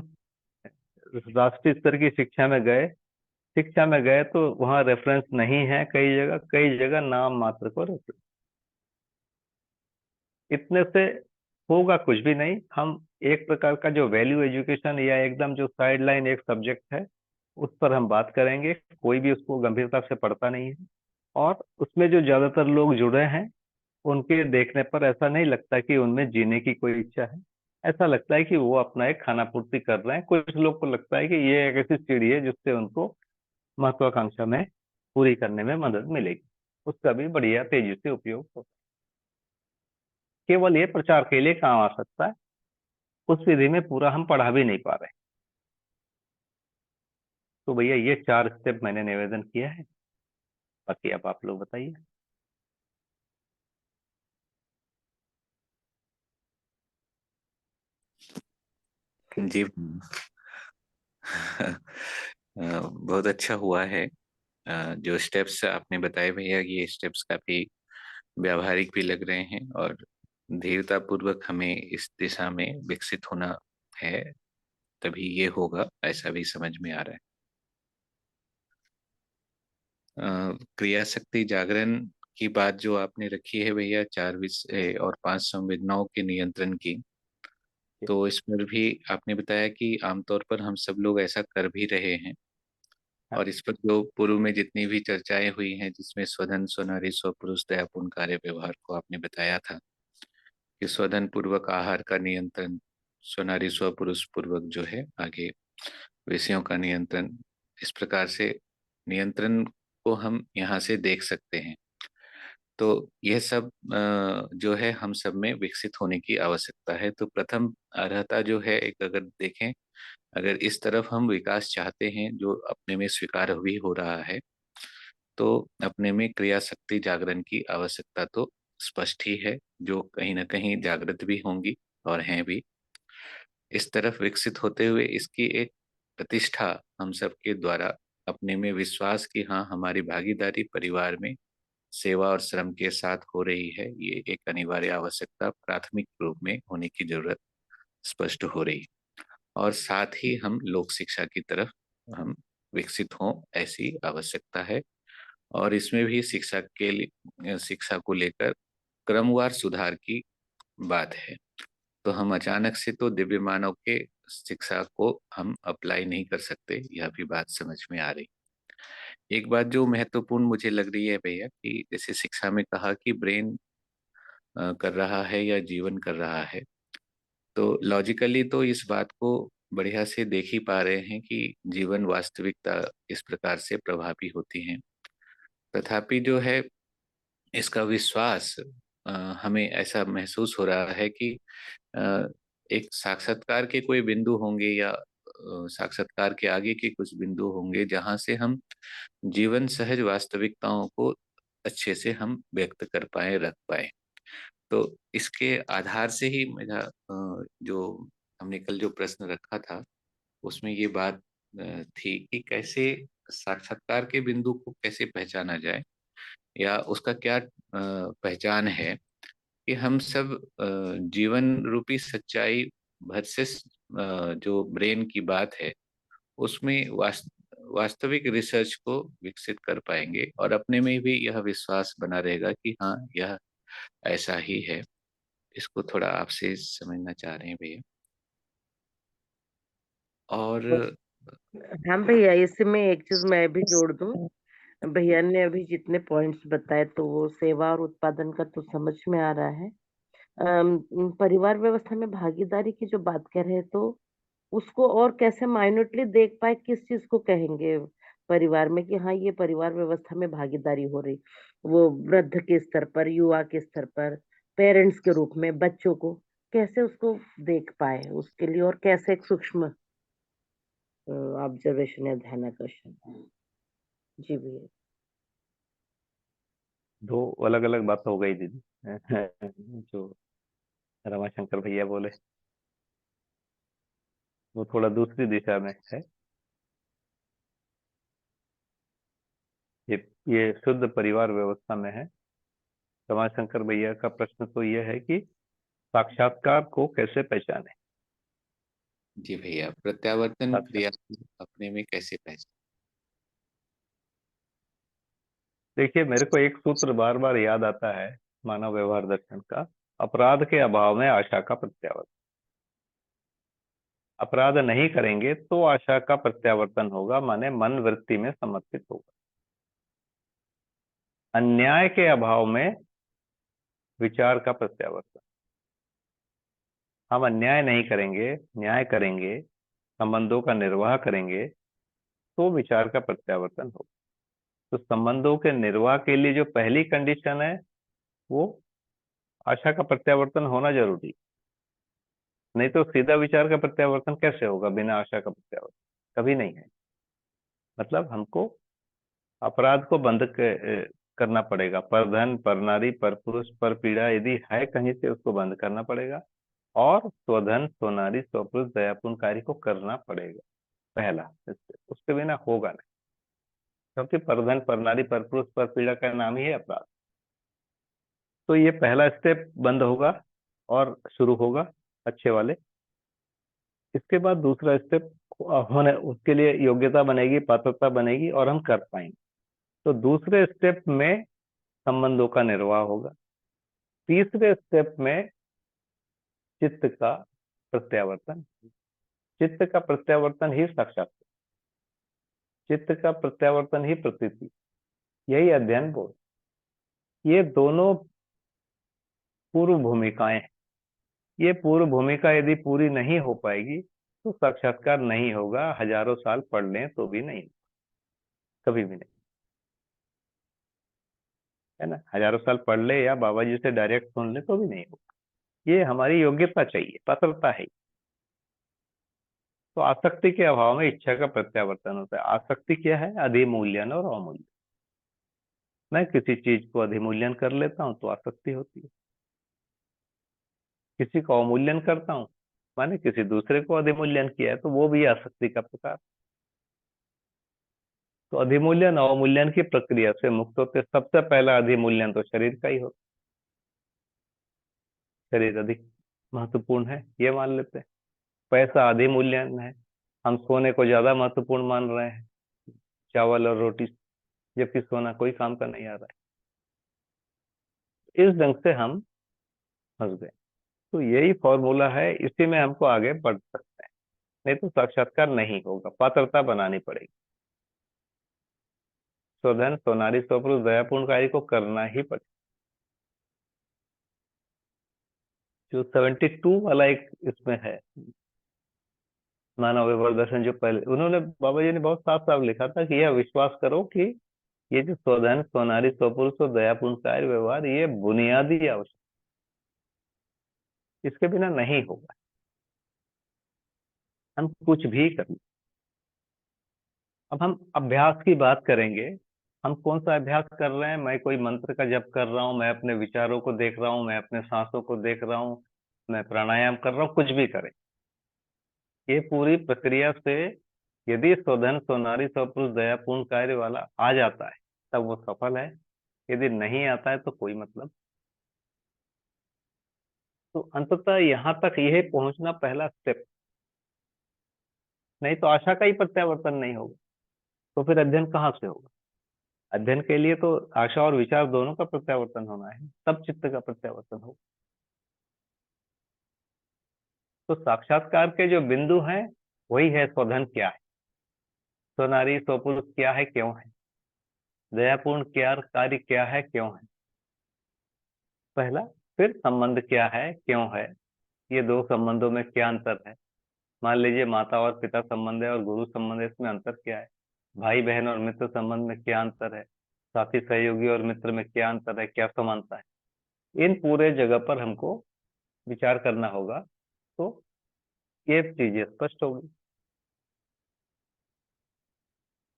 राष्ट्रीय स्तर की शिक्षा में गए, तो वहाँ रेफरेंस नहीं है, कई जगह नाम मात्र को रेफरेंस। इतने से होगा कुछ भी नहीं। हम एक प्रकार का जो वैल्यू एजुकेशन या एकदम जो साइडलाइन एक सब्जेक्ट है उस पर हम बात करेंगे। कोई भी उसको गंभीरता से पढ़ता नहीं है, और उसमें जो ज्यादातर लोग जुड़े हैं उनके देखने पर ऐसा नहीं लगता कि उनमें जीने की कोई इच्छा है। ऐसा लगता है कि वो अपना एक खाना पूर्ति कर रहे हैं। कुछ लोग को लगता है कि ये एक ऐसी सीढ़ी है जिससे उनको महत्वाकांक्षा में पूरी करने में मदद मिलेगी। उसका भी बढ़िया तेजी से उपयोग हो। केवल ये प्रचार के लिए काम आ सकता है, उस विधि में पूरा हम पढ़ा भी नहीं पा रहे। तो भैया ये 4 स्टेप मैंने निवेदन किया है, बाकी अब आप लोग बताइए। जी। बहुत अच्छा हुआ है। जो स्टेप्स आपने बताए भैया, ये स्टेप्स काफी व्यावहारिक भी लग रहे हैं, और धीरता पूर्वक हमें इस दिशा में विकसित होना है, तभी ये होगा, ऐसा भी समझ में आ रहा है। क्रिया शक्ति जागरण की बात जो आपने रखी है भैया, 4 विषय और 5 संवेदनाओं के नियंत्रण की, तो इस पर भी आपने बताया कि आमतौर पर हम सब लोग ऐसा कर भी रहे हैं। हाँ। और इस पर जो पूर्व में जितनी भी चर्चाएं हुई हैं, जिसमें स्वधन स्वनारी स्वपुरुष दयापूर्ण कार्य व्यवहार को आपने बताया था कि स्वधन पूर्वक आहार का नियंत्रण, स्वनारी स्वपुरुष पूर्वक जो है आगे विषयों का नियंत्रण, इस प्रकार से नियंत्रण को हम यहाँ से देख सकते हैं। तो यह सब जो है हम सब में विकसित होने की आवश्यकता है। तो प्रथम अर्हता जो है, एक अगर देखें, अगर इस तरफ हम विकास चाहते हैं जो अपने में स्वीकार भी हो रहा है, तो अपने में क्रिया शक्ति जागरण की आवश्यकता तो स्पष्ट ही है, जो कहीं ना कहीं जागृत भी होंगी और हैं भी। इस तरफ विकसित होते हुए इसकी एक प्रतिष्ठा हम सबके द्वारा अपने में विश्वास की हाँ, हमारी भागीदारी परिवार में सेवा और श्रम के साथ हो रही है, ये एक अनिवार्य आवश्यकता प्राथमिक रूप में होने की जरूरत स्पष्ट हो रही। और साथ ही हम लोक शिक्षा की तरफ हम विकसित हों, ऐसी आवश्यकता है। और इसमें भी शिक्षा के लिए, शिक्षा को लेकर क्रमवार सुधार की बात है। तो हम अचानक से तो दिव्य मानव के शिक्षा को हम अप्लाई नहीं कर सकते, यह भी बात समझ में आ रही। एक बात जो महत्वपूर्ण मुझे लग रही है भैया, कि जैसे शिक्षा में कहा कि ब्रेन कर रहा है या जीवन कर रहा है, तो लॉजिकली तो इस बात को बढ़िया से देख ही पा रहे हैं कि जीवन वास्तविकता इस प्रकार से प्रभावी होती है। तथापि जो है इसका विश्वास, हमें ऐसा महसूस हो रहा है कि अ, एक साक्षात्कार के कोई बिंदु होंगे या साक्षात्कार के आगे के कुछ बिंदु होंगे जहां से हम जीवन सहज वास्तविकताओं को अच्छे से हम व्यक्त कर पाए, रख पाए। तो इसके आधार से ही मेरा जो हमने कल जो प्रश्न रखा था उसमें ये बात थी कि कैसे साक्षात्कार के बिंदु को कैसे पहचाना जाए, या उसका क्या पहचान है कि हम सब जीवन रूपी सच्चाई वर्सेस जो ब्रेन की बात है उसमें वास्तविक रिसर्च को विकसित कर पाएंगे, और अपने में भी यह विश्वास बना रहेगा कि हाँ, यह ऐसा ही है। इसको थोड़ा आपसे समझना चाह रहे हैं भैया। और तो हाँ भैया, इसमें एक चीज मैं भी जोड़ दूं। भैया ने अभी जितने पॉइंट्स बताए तो वो सेवा और उत्पादन का तो समझ में आ रहा है। परिवार व्यवस्था में भागीदारी की जो बात कर रहे हैं, तो उसको और कैसे माइन्यूटली देख पाए, किस चीज को कहेंगे परिवार में कि हाँ, ये परिवार व्यवस्था में भागीदारी हो रही, वो वृद्ध के स्तर पर, युवा के स्तर पर, पेरेंट्स के रूप में बच्चों को कैसे उसको देख पाए, उसके लिए और कैसे एक सूक्ष्म ऑब्जर्वेशन या ध्यान आकर्षण। जी भैया। दो अलग अलग बात हो गई दीदी। जो रमाशंकर भैया बोले वो थोड़ा दूसरी दिशा में है। ये ये शुद्ध परिवार व्यवस्था में है। रमाशंकर भैया का प्रश्न तो ये है कि साक्षात्कार को कैसे पहचाने। जी भैया, प्रत्यावर्तन साक्षात क्रिया अपने में कैसे पहचान। देखिए, मेरे को एक सूत्र बार बार याद आता है मानव व्यवहार दर्शन का। अपराध के अभाव में आशा का प्रत्यावर्तन। अपराध नहीं करेंगे तो आशा का प्रत्यावर्तन होगा, माने मन वृत्ति में समर्पित होगा। अन्याय के अभाव में विचार का प्रत्यावर्तन। हम अन्याय नहीं करेंगे, न्याय करेंगे, संबंधों का निर्वाह करेंगे, तो विचार का प्रत्यावर्तन होगा। तो संबंधों के निर्वाह के लिए जो पहली कंडीशन है वो आशा का प्रत्यावर्तन होना जरूरी। नहीं तो सीधा विचार का प्रत्यावर्तन कैसे होगा बिना आशा का प्रत्यावर्तन? कभी नहीं है। मतलब हमको अपराध को बंद करना पड़ेगा। पर धन, पर नारी, पर पुरुष, पर पीड़ा यदि है कहीं से उसको बंद करना पड़ेगा, और स्वधन, स्वनारी, स्वपुरुष, दयापूर्ण कार्य को करना पड़ेगा पहला। उसके बिना होगा नहीं, क्योंकि पर धन, पर नारी, पर पुरुष, पर पीड़ा का नाम ही है अपराध। तो ये पहला स्टेप बंद होगा और शुरू होगा अच्छे वाले। इसके बाद दूसरा स्टेप होने, उसके लिए योग्यता बनेगी, पात्रता बनेगी और हम कर पाएंगे। तो दूसरे स्टेप में संबंधों का निर्वाह होगा। तीसरे स्टेप में चित्त का प्रत्यावर्तन। चित्त का प्रत्यावर्तन ही साक्षात, चित्त का प्रत्यावर्तन ही प्रतीति, यही अध्ययन बोध। ये दोनों पूर्व भूमिकाएं हैं। ये पूर्व भूमिका यदि पूरी नहीं हो पाएगी तो साक्षात्कार नहीं होगा। हजारों साल पढ़ लें तो भी नहीं, कभी भी नहीं। है ना, हजारों साल पढ़ ले या बाबा जी से डायरेक्ट सुन ले तो भी नहीं होगा। ये हमारी योग्यता चाहिए, पात्रता है। तो आसक्ति के अभाव में इच्छा का प्रत्यावर्तन होता है। आसक्ति क्या है? अधिमूल्यन और अवमूल्यन। मैं किसी चीज को अधिमूल्यन कर लेता हूं तो आसक्ति होती है, किसी को अवमूल्यन करता हूं माने किसी दूसरे को अधिमूल्यन किया है तो वो भी आसक्ति का प्रकार। तो अधिमूल्यन अवमूल्यन की प्रक्रिया से मुक्त होते सबसे पहला अधिमूल्यन तो शरीर का ही होता। शरीर अधिक महत्वपूर्ण है ये मान लेते हैं। पैसा अधिमूल्यन है, हम सोने को ज्यादा महत्वपूर्ण मान रहे हैं, चावल और रोटी, जबकि सोना कोई काम का नहीं आ रहा है। इस ढंग से हम फंस गए। तो यही फॉर्मूला है, इसी में हमको आगे बढ़ सकते हैं, नहीं तो साक्षात्कार नहीं होगा, पात्रता बनानी पड़ेगी। स्वधन सोनारी स्वपुरुष दयापूर्ण कार्य को करना ही पड़ेगा। जो 72 वाला एक इसमें है मानव व्यवहार दर्शन, जो पहले उन्होंने बाबा जी ने बहुत साफ साफ लिखा था कि यह विश्वास करो कि ये जो स्वधन स्वनारी स्वपुरुष और दयापूर्ण कार्य व्यवहार ये बुनियादी आवश्यक, इसके बिना नहीं होगा। हम कुछ भी कर लें। अब हम अभ्यास की बात करेंगे। हम कौन सा अभ्यास कर रहे हैं? मैं कोई मंत्र का जप कर रहा हूं, मैं अपने विचारों को देख रहा हूं, मैं अपने सांसों को देख रहा हूं, मैं प्राणायाम कर रहा हूं, कुछ भी करें, ये पूरी प्रक्रिया से यदि स्वधन स्वनारी स्वपुरुष दयापूर्ण कार्य वाला आ जाता है तब वो सफल है, यदि नहीं आता है तो कोई मतलब। तो अंततः यहाँ तक यह पहुंचना पहला स्टेप, नहीं तो आशा का ही प्रत्यावर्तन नहीं होगा तो फिर अध्ययन कहाँ से होगा? अध्ययन के लिए तो आशा और विचार दोनों का प्रत्यावर्तन होना है, तब चित्त का प्रत्यावर्तन होगा। तो साक्षात्कार के जो बिंदु हैं वही है स्वधन क्या है, स्वनारी स्वपुरुष क्या है, क्यों है, दयापूर्ण क्या कार्य क्या है, क्यों है, पहला। फिर संबंध क्या है, क्यों है, ये दो संबंधों में क्या अंतर है। मान लीजिए माता और पिता संबंध है और गुरु संबंध है, इसमें अंतर क्या है। भाई बहन और मित्र संबंध में क्या अंतर है, साथी सहयोगी और मित्र में क्या अंतर है, क्या समानता है। इन पूरे जगह पर हमको विचार करना होगा तो ये चीजें स्पष्ट होगी।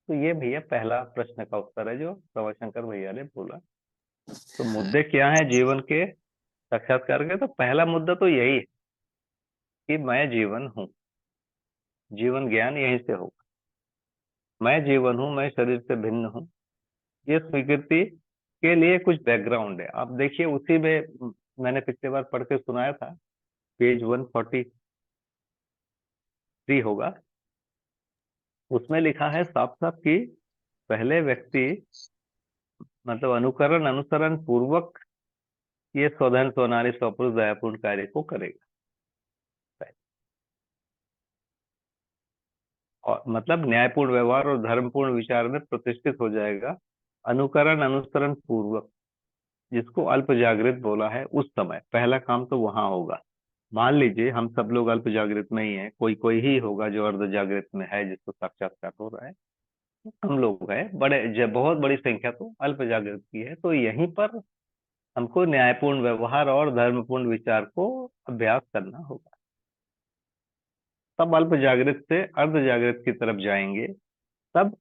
तो ये भैया पहला प्रश्न का उत्तर है जो रवाशंकर भैया ने बोला। तो मुद्दे क्या है जीवन के साक्षात्कार के? तो पहला मुद्दा तो यही है कि मैं जीवन हूँ, जीवन ज्ञान यहीं से होगा। मैं जीवन हूँ, मैं शरीर से भिन्न हूँ, ये स्वीकृति के लिए कुछ बैकग्राउंड है। आप देखिए उसी में मैंने पिछली बार पढ़ के सुनाया था, पेज 143 होगा, उसमें लिखा है साफ साफ कि पहले व्यक्ति मतलब अनुकरण अनुसरण पूर्वक ये स्वधन स्वनारी स्वपुरुष दयापूर्ण कार्य को करेगा। और मतलब न्यायपूर्ण व्यवहार और धर्मपूर्ण विचार में प्रतिष्ठित हो जाएगा अनुकरण अनुसरण पूर्वक, जिसको अल्प जागृत बोला है। उस समय पहला काम तो वहां होगा। मान लीजिए हम सब लोग अल्प जागृत में ही हैं, कोई कोई ही होगा जो अर्ध जागृत में है जिसको साक्षात्कार हो रहा है, हम लोग हैं बहुत बड़ी संख्या तो अल्प जागृत की है। तो यहीं पर हमको न्यायपूर्ण व्यवहार और धर्मपूर्ण विचार को अभ्यास करना होगा। तब अल्प जागृत से अर्ध जागृत की तरफ जाएंगे, तब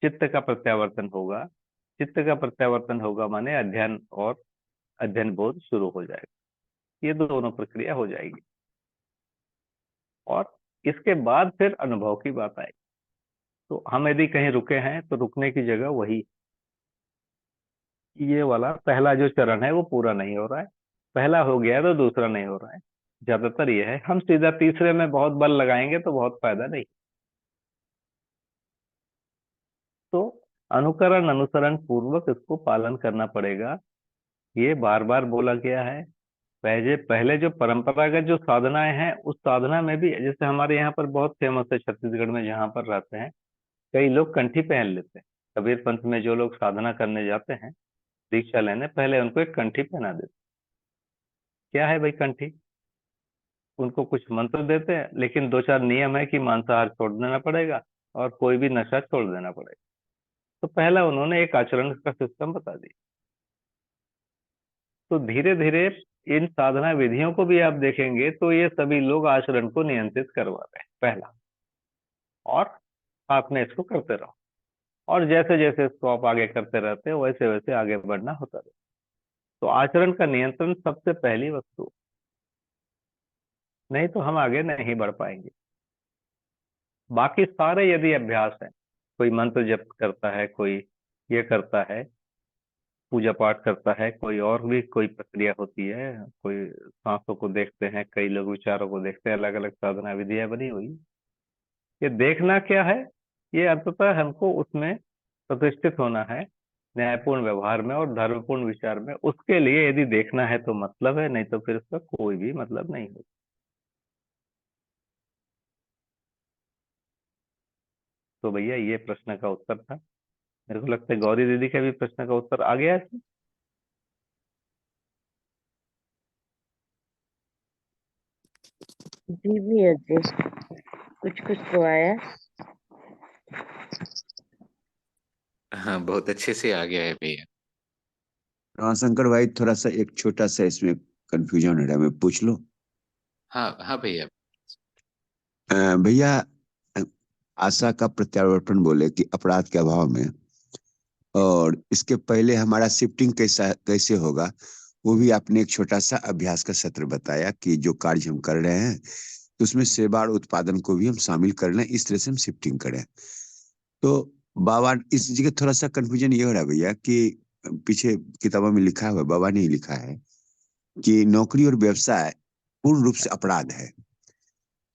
चित्त का प्रत्यावर्तन होगा। चित्त का प्रत्यावर्तन होगा माने अध्ययन और अध्ययन बोध शुरू हो जाएगा। ये दोनों प्रक्रिया हो जाएगी और इसके बाद फिर अनुभव की बात आएगी। तो हम यदि कहीं रुके हैं तो रुकने की जगह वही, ये वाला पहला जो चरण है वो पूरा नहीं हो रहा है, पहला हो गया तो दूसरा नहीं हो रहा है। ज्यादातर ये है, हम सीधा तीसरे में बहुत बल लगाएंगे तो बहुत फायदा नहीं। तो अनुकरण अनुसरण पूर्वक इसको पालन करना पड़ेगा। ये बार बार बोला गया है। पहले पहले जो परंपरागत जो साधनाएं हैं उस साधना में भी, जैसे हमारे यहाँ पर बहुत फेमस है छत्तीसगढ़ में जहाँ पर रहते हैं, कई लोग कंठी पहन लेते हैं। कबीर पंथ में जो लोग साधना करने जाते हैं दीक्षा लेने, पहले उनको एक कंठी पहना देते। क्या है भाई कंठी? उनको कुछ मंत्र देते हैं, लेकिन दो चार नियम है कि मांसाहार छोड़ देना पड़ेगा और कोई भी नशा छोड़ देना पड़ेगा। तो पहला उन्होंने एक आचरण का सिस्टम बता दिया। तो धीरे धीरे इन साधना विधियों को भी आप देखेंगे तो ये सभी लोग आचरण को नियंत्रित करवा रहे हैं, पहला। और साथ में इसको करते रहो, और जैसे जैसे इसको आप आगे करते रहते हो वैसे वैसे आगे बढ़ना होता रहता है। तो आचरण का नियंत्रण सबसे पहली वस्तु, नहीं तो हम आगे नहीं बढ़ पाएंगे। बाकी सारे यदि अभ्यास है, कोई मंत्र जप करता है, कोई ये करता है, पूजा पाठ करता है, कोई और भी कोई प्रक्रिया होती है, कोई सांसों को देखते हैं, कई लोग विचारों को देखते हैं, अलग अलग साधना विधियां बनी हुई। ये देखना क्या है, ये अंततः हमको उसमें प्रतिष्ठित होना है, न्यायपूर्ण व्यवहार में और धर्मपूर्ण विचार में। उसके लिए यदि देखना है तो मतलब है, नहीं तो फिर उसका कोई भी मतलब नहीं होगा। तो भैया ये प्रश्न का उत्तर था। मेरे को लगता है गौरी दीदी का भी प्रश्न का उत्तर आ गया है। जी भैया जी, कुछ कुछ तो आया। हाँ, बहुत अच्छे से आ गया है भैया। शंकर भाई, थोड़ा सा एक छोटा सा इसमें कंफ्यूजन है, मैं पूछ लो। हाँ हाँ भैया। भैया, अ, आशा का प्रत्यावर्तन बोले कि अपराध के अभाव में, और इसके पहले हमारा शिफ्टिंग कैसा कैसे होगा, वो भी आपने एक छोटा सा अभ्यास का सत्र बताया कि जो कार्य हम कर रहे हैं तो उसमें सेवा और उत्पादन को भी हम शामिल कर लें, इस तरह से हम शिफ्टिंग करें। तो बाबा, इस जगह थोड़ा सा कंफ्यूजन ये हो रहा है भैया कि पीछे किताबों में लिखा हुआ है, बाबा ने ही लिखा है कि नौकरी और व्यवसाय पूर्ण रूप से अपराध है।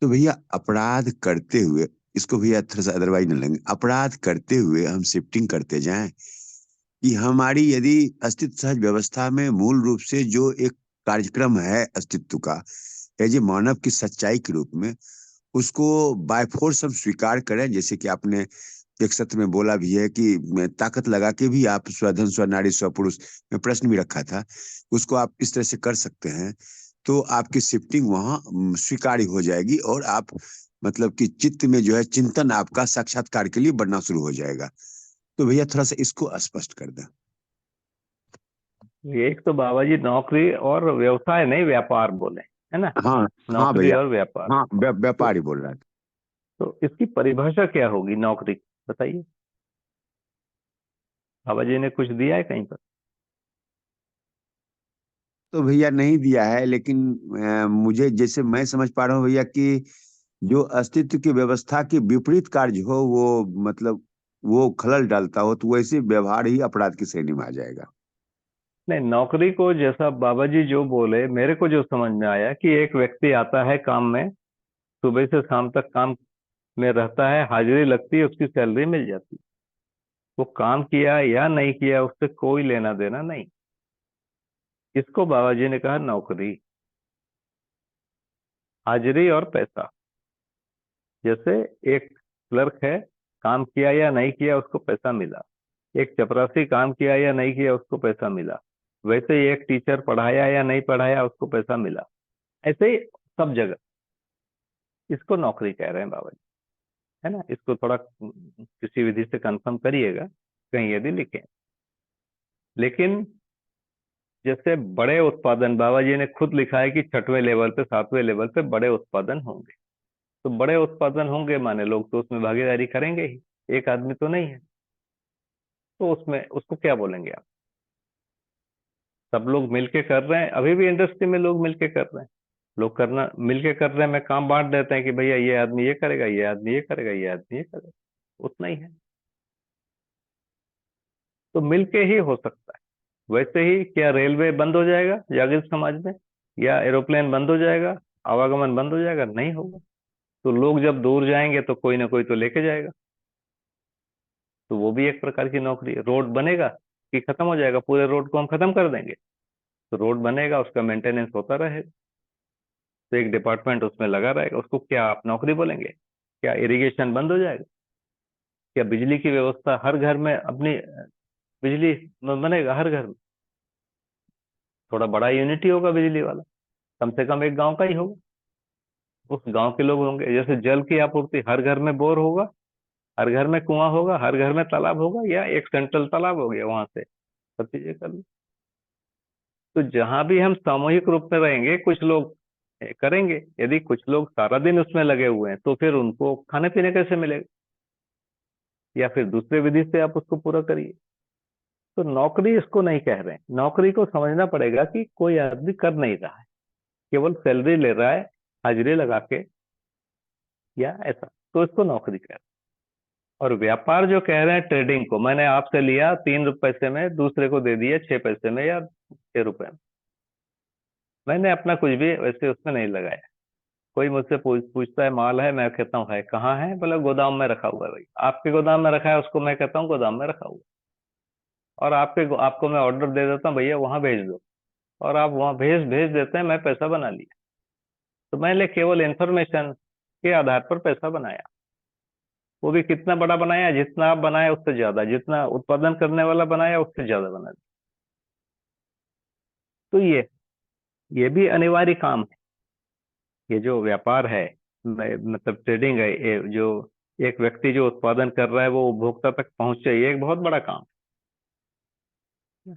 तो भैया अपराध करते हुए, इसको भैया थोड़ा सा अदरवाइज न लेंगे, अपराध करते हुए हम शिफ्टिंग करते जाएं कि हमारी यदि अस्तित्व सहज व्यवस्था में मूल रूप से जो एक कार्यक्रम है अस्तित्व का, एज ए मानव की सच्चाई के रूप में, उसको बाय फोर्स हम स्वीकार करें। जैसे कि आपने एक सत्र में बोला भी है कि ताकत लगा के भी आप स्वधन स्वनारी स्वपुरुष में प्रश्न भी रखा था, उसको आप इस तरह से कर सकते हैं तो आपकी शिफ्टिंग वहां स्वीकार्य हो जाएगी, और आप मतलब कि चित्त में जो है चिंतन आपका साक्षात्कार के लिए बढ़ना शुरू हो जाएगा। तो भैया थोड़ा सा इसको स्पष्ट कर दें। एक तो बाबा जी नौकरी और व्यवसाय नहीं, व्यापार बोले, है ना। हाँ हाँ नौकरी भैया, और व्यापार। हाँ तो व्यापारी बोल रहा था। तो इसकी परिभाषा क्या होगी नौकरी, बताइए। बाबा जी ने कुछ दिया है कहीं पर? तो भैया नहीं दिया है, लेकिन मुझे जैसे मैं समझ पा रहा हूँ भैया कि जो अस्तित्व की व्यवस्था के विपरीत कार्य हो, वो मतलब वो खलल डालता हो, तो वैसे व्यवहार ही अपराध की श्रेणी में आ जाएगा। नहीं, नौकरी को जैसा बाबा जी जो बोले, मेरे को जो समझ में आया कि एक व्यक्ति आता है काम में, सुबह से शाम तक काम में रहता है, हाजिरी लगती है, उसकी सैलरी मिल जाती है। वो काम किया या नहीं किया उससे कोई लेना देना नहीं। इसको बाबा जी ने कहा नौकरी, हाजिरी और पैसा। जैसे एक क्लर्क है, काम किया या नहीं किया उसको पैसा मिला। एक चपरासी काम किया या नहीं किया उसको पैसा मिला। वैसे ही एक टीचर पढ़ाया या नहीं पढ़ाया उसको पैसा मिला। ऐसे ही सब जगह इसको नौकरी कह रहे हैं बाबा जी, है ना। इसको थोड़ा किसी विधि से कंफर्म करिएगा कहीं यदि लिखें। लेकिन जैसे बड़े उत्पादन, बाबा जी ने खुद लिखा है कि 6वें लेवल पे 7वें लेवल पे बड़े उत्पादन होंगे। तो बड़े उत्पादन होंगे माने लोग तो उसमें भागीदारी करेंगे ही, एक आदमी तो नहीं है। तो उसमें उसको क्या बोलेंगे आप? सब लोग मिलके कर रहे हैं, अभी भी इंडस्ट्री में लोग मिलके कर रहे हैं। लोग करना मिलके कर रहे हैं, मैं काम बांट देते हैं कि भैया ये आदमी ये करेगा, ये आदमी ये करेगा, ये आदमी ये करेगा, उतना ही है। तो मिलके ही हो सकता है। वैसे ही क्या रेलवे बंद हो जाएगा जागृत समाज में, या एरोप्लेन बंद हो जाएगा, आवागमन बंद हो जाएगा? नहीं होगा। तो लोग जब दूर जाएंगे तो कोई ना कोई तो लेके जाएगा। तो वो भी एक प्रकार की नौकरी है। रोड बनेगा कि खत्म हो जाएगा, पूरे रोड को हम खत्म कर देंगे? तो रोड बनेगा, उसका मेंटेनेंस होता रहेगा, तो एक डिपार्टमेंट उसमें लगा रहेगा। उसको क्या आप नौकरी बोलेंगे? क्या इरिगेशन बंद हो जाएगा? क्या बिजली की व्यवस्था हर घर में अपनी बिजली बनेगा हर घर में? थोड़ा बड़ा यूनिट ही होगा बिजली वाला, कम से कम एक गांव का ही होगा, उस गांव के लोग होंगे। जैसे जल की आपूर्ति हर घर में बोर होगा, हर घर में कुआं होगा, हर घर में तालाब होगा, या एक सेंट्रल तालाब हो गया, वहां से सब चीजें कर लो। तो जहां भी हम सामूहिक रूप में रहेंगे कुछ लोग करेंगे, यदि कुछ लोग सारा दिन उसमें लगे हुए हैं तो फिर उनको खाने पीने कैसे मिलेगा, या फिर दूसरे विधि से आप उसको पूरा करिए। तो नौकरी इसको नहीं कह रहे हैं, नौकरी को समझना पड़ेगा कि कोई आदमी कर नहीं रहा है, केवल सैलरी ले रहा है हाजिरी लगा के या ऐसा, तो इसको नौकरी कह रहे हैं। और व्यापार जो कह रहे हैं ट्रेडिंग को, मैंने आपसे लिया 3 पैसे में, दूसरे को दे दिया 6 पैसे में या 6 रुपए में, मैंने अपना कुछ भी वैसे उसमें नहीं लगाया। कोई मुझसे पूछता है माल है, मैं कहता हूँ है, कहाँ है, बोला गोदाम में रखा हुआ है। भाई आपके गोदाम में रखा है, उसको मैं कहता हूँ गोदाम में रखा हुआ है। और आपको मैं ऑर्डर दे देता हूँ भैया वहां भेज दो, और आप वहां भेज भेज देते हैं, मैं पैसा बना लिया। तो मैंने केवल इंफॉर्मेशन के आधार पर पैसा बनाया, वो भी कितना बड़ा बनाया, जितना आप बनाए उससे ज्यादा, जितना उत्पादन करने वाला बनाया उससे ज्यादा बना दिया। तो ये भी अनिवार्य काम है। ये जो व्यापार है, मतलब ट्रेडिंग है, ये जो एक व्यक्ति जो उत्पादन कर रहा है वो उपभोक्ता तक पहुंचे, ये एक बहुत बड़ा काम है।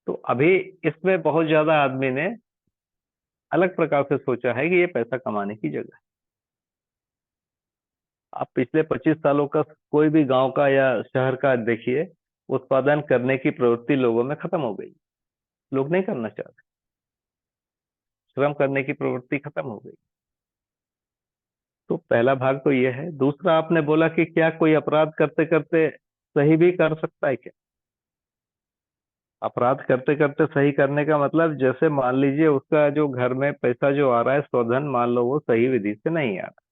तो अभी इसमें बहुत ज्यादा आदमी ने अलग प्रकार से सोचा है कि ये पैसा कमाने की जगह है। आप पिछले 25 सालों का कोई भी गांव का या शहर का देखिए, उत्पादन करने की प्रवृत्ति लोगों में खत्म हो गई, लोग नहीं करना चाहते, श्रम करने की प्रवृत्ति खत्म हो गई। तो पहला भाग तो ये है। दूसरा, आपने बोला कि क्या कोई अपराध करते करते सही भी कर सकता है क्या? अपराध करते करते सही करने का मतलब, जैसे मान लीजिए उसका जो घर में पैसा जो आ रहा है स्वधन, मान लो वो सही विधि से नहीं आ रहा,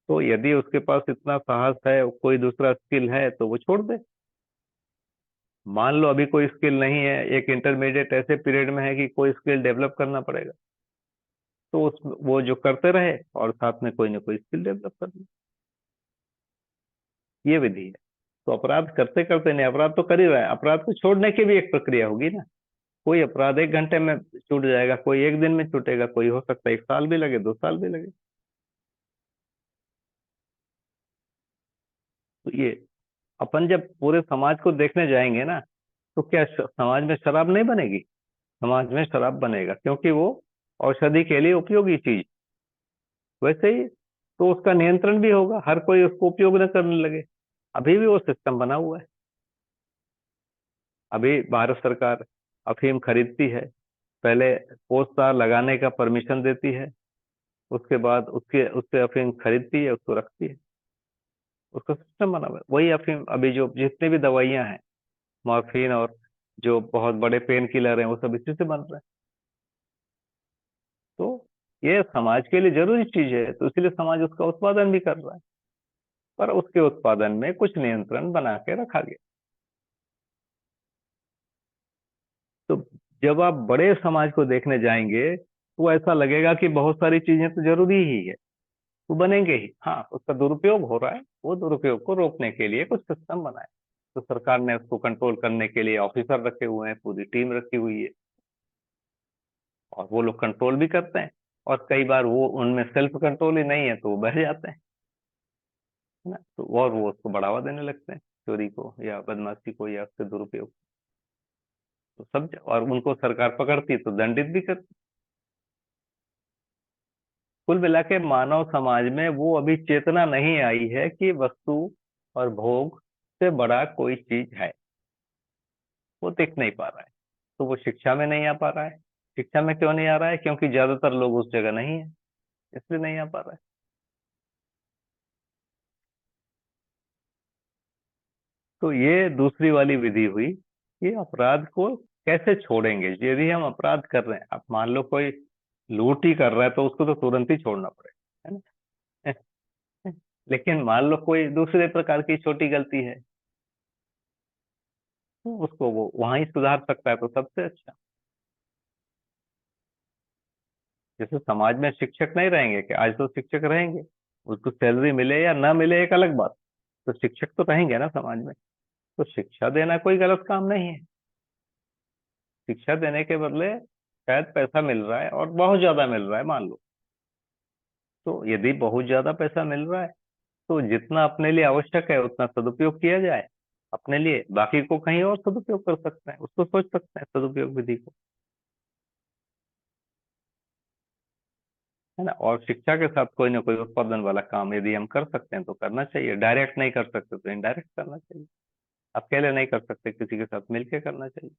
तो यदि उसके पास इतना साहस है, कोई दूसरा स्किल है, तो वो छोड़ दे। मान लो अभी कोई स्किल नहीं है, एक इंटरमीडिएट ऐसे पीरियड में है कि कोई स्किल डेवलप करना पड़ेगा, तो उस वो जो करते रहे और साथ में कोई ना कोई स्किल डेवलप कर ले, ये विधि है। तो अपराध करते करते नहीं, अपराध तो कर ही रहा है, अपराध को छोड़ने की भी एक प्रक्रिया होगी ना। कोई अपराध 1 घंटे में छूट जाएगा, कोई 1 दिन में छूटेगा, कोई हो सकता है 1 साल भी लगे, 2 साल भी लगे। तो ये अपन जब पूरे समाज को देखने जाएंगे ना, तो क्या समाज में शराब नहीं बनेगी? समाज में शराब बनेगा, क्योंकि वो औषधि के लिए उपयोगी चीज। वैसे ही तो उसका नियंत्रण भी होगा, हर कोई उसको उपयोग न करने लगे। अभी भी वो सिस्टम बना हुआ है। अभी भारत सरकार अफीम खरीदती है, पहले पोस्टर लगाने का परमिशन देती है, उसके बाद उसके उससे अफीम खरीदती है, उसको रखती है, उसका सिस्टम बना हुआ है। वही अफीम अभी जो जितनी भी दवाइयां हैं, मॉर्फिन और जो बहुत बड़े पेन किलर हैं, वो सब इसी से बन रहे हैं। तो ये समाज के लिए जरूरी चीज है, तो इसलिए समाज उसका उत्पादन भी कर रहा है, पर उसके उत्पादन में कुछ नियंत्रण बना के रखा गया। तो जब आप बड़े समाज को देखने जाएंगे तो ऐसा लगेगा कि बहुत सारी चीजें तो जरूरी ही है, वो बनेंगे ही। हाँ, उसका दुरुपयोग हो रहा है, वो दुरुपयोग को रोकने के लिए कुछ सिस्टम बनाए। तो सरकार ने उसको कंट्रोल करने के लिए ऑफिसर रखे हुए हैं, पूरी टीम रखी हुई है, और वो लोग कंट्रोल भी करते हैं। और कई बार वो उनमें सेल्फ कंट्रोल ही नहीं है, तो वो बह जाते हैं, है ना। तो और वो उसको बढ़ावा देने लगते हैं, चोरी को या बदमाशी को या उसके दुरुपयोग। तो सब, और उनको सरकार पकड़ती तो दंडित भी करती। कुल मिला के मानव समाज में वो अभी चेतना नहीं आई है कि वस्तु और भोग से बड़ा कोई चीज है, वो दिख नहीं पा रहा है। तो वो शिक्षा में नहीं आ पा रहा है। शिक्षा में क्यों नहीं आ रहा है? क्योंकि ज्यादातर लोग उस जगह नहीं है, इसलिए नहीं आ पा रहा है। तो ये दूसरी वाली विधि हुई कि अपराध को कैसे छोड़ेंगे। यदि हम अपराध कर रहे हैं, आप मान लो कोई लूट ही कर रहा है, तो उसको तो तुरंत ही छोड़ना पड़ेगा, है ना। लेकिन मान लो कोई दूसरे प्रकार की छोटी गलती है, तो उसको वो वहां ही सुधार सकता है, तो सबसे अच्छा। जैसे समाज में शिक्षक नहीं रहेंगे, कि आज तो शिक्षक रहेंगे, उसको सैलरी मिले या ना मिले एक अलग बात, तो शिक्षक तो रहेंगे ना समाज में। तो शिक्षा देना कोई गलत काम नहीं है। शिक्षा देने के बदले शायद पैसा मिल रहा है और बहुत ज्यादा मिल रहा है, मान लो, तो यदि बहुत ज्यादा पैसा मिल रहा है, तो जितना अपने लिए आवश्यक है उतना सदुपयोग किया जाए, अपने लिए, बाकी को कहीं और सदुपयोग कर सकते हैं, उसको सोच सकते हैं सदुपयोग विधि को, है ना। और शिक्षा के साथ कोई ना कोई उत्पादन वाला काम यदि हम कर सकते हैं तो करना चाहिए। डायरेक्ट नहीं कर सकते तो इनडायरेक्ट करना चाहिए। अकेले नहीं कर सकते, किसी के साथ मिलकर करना चाहिए।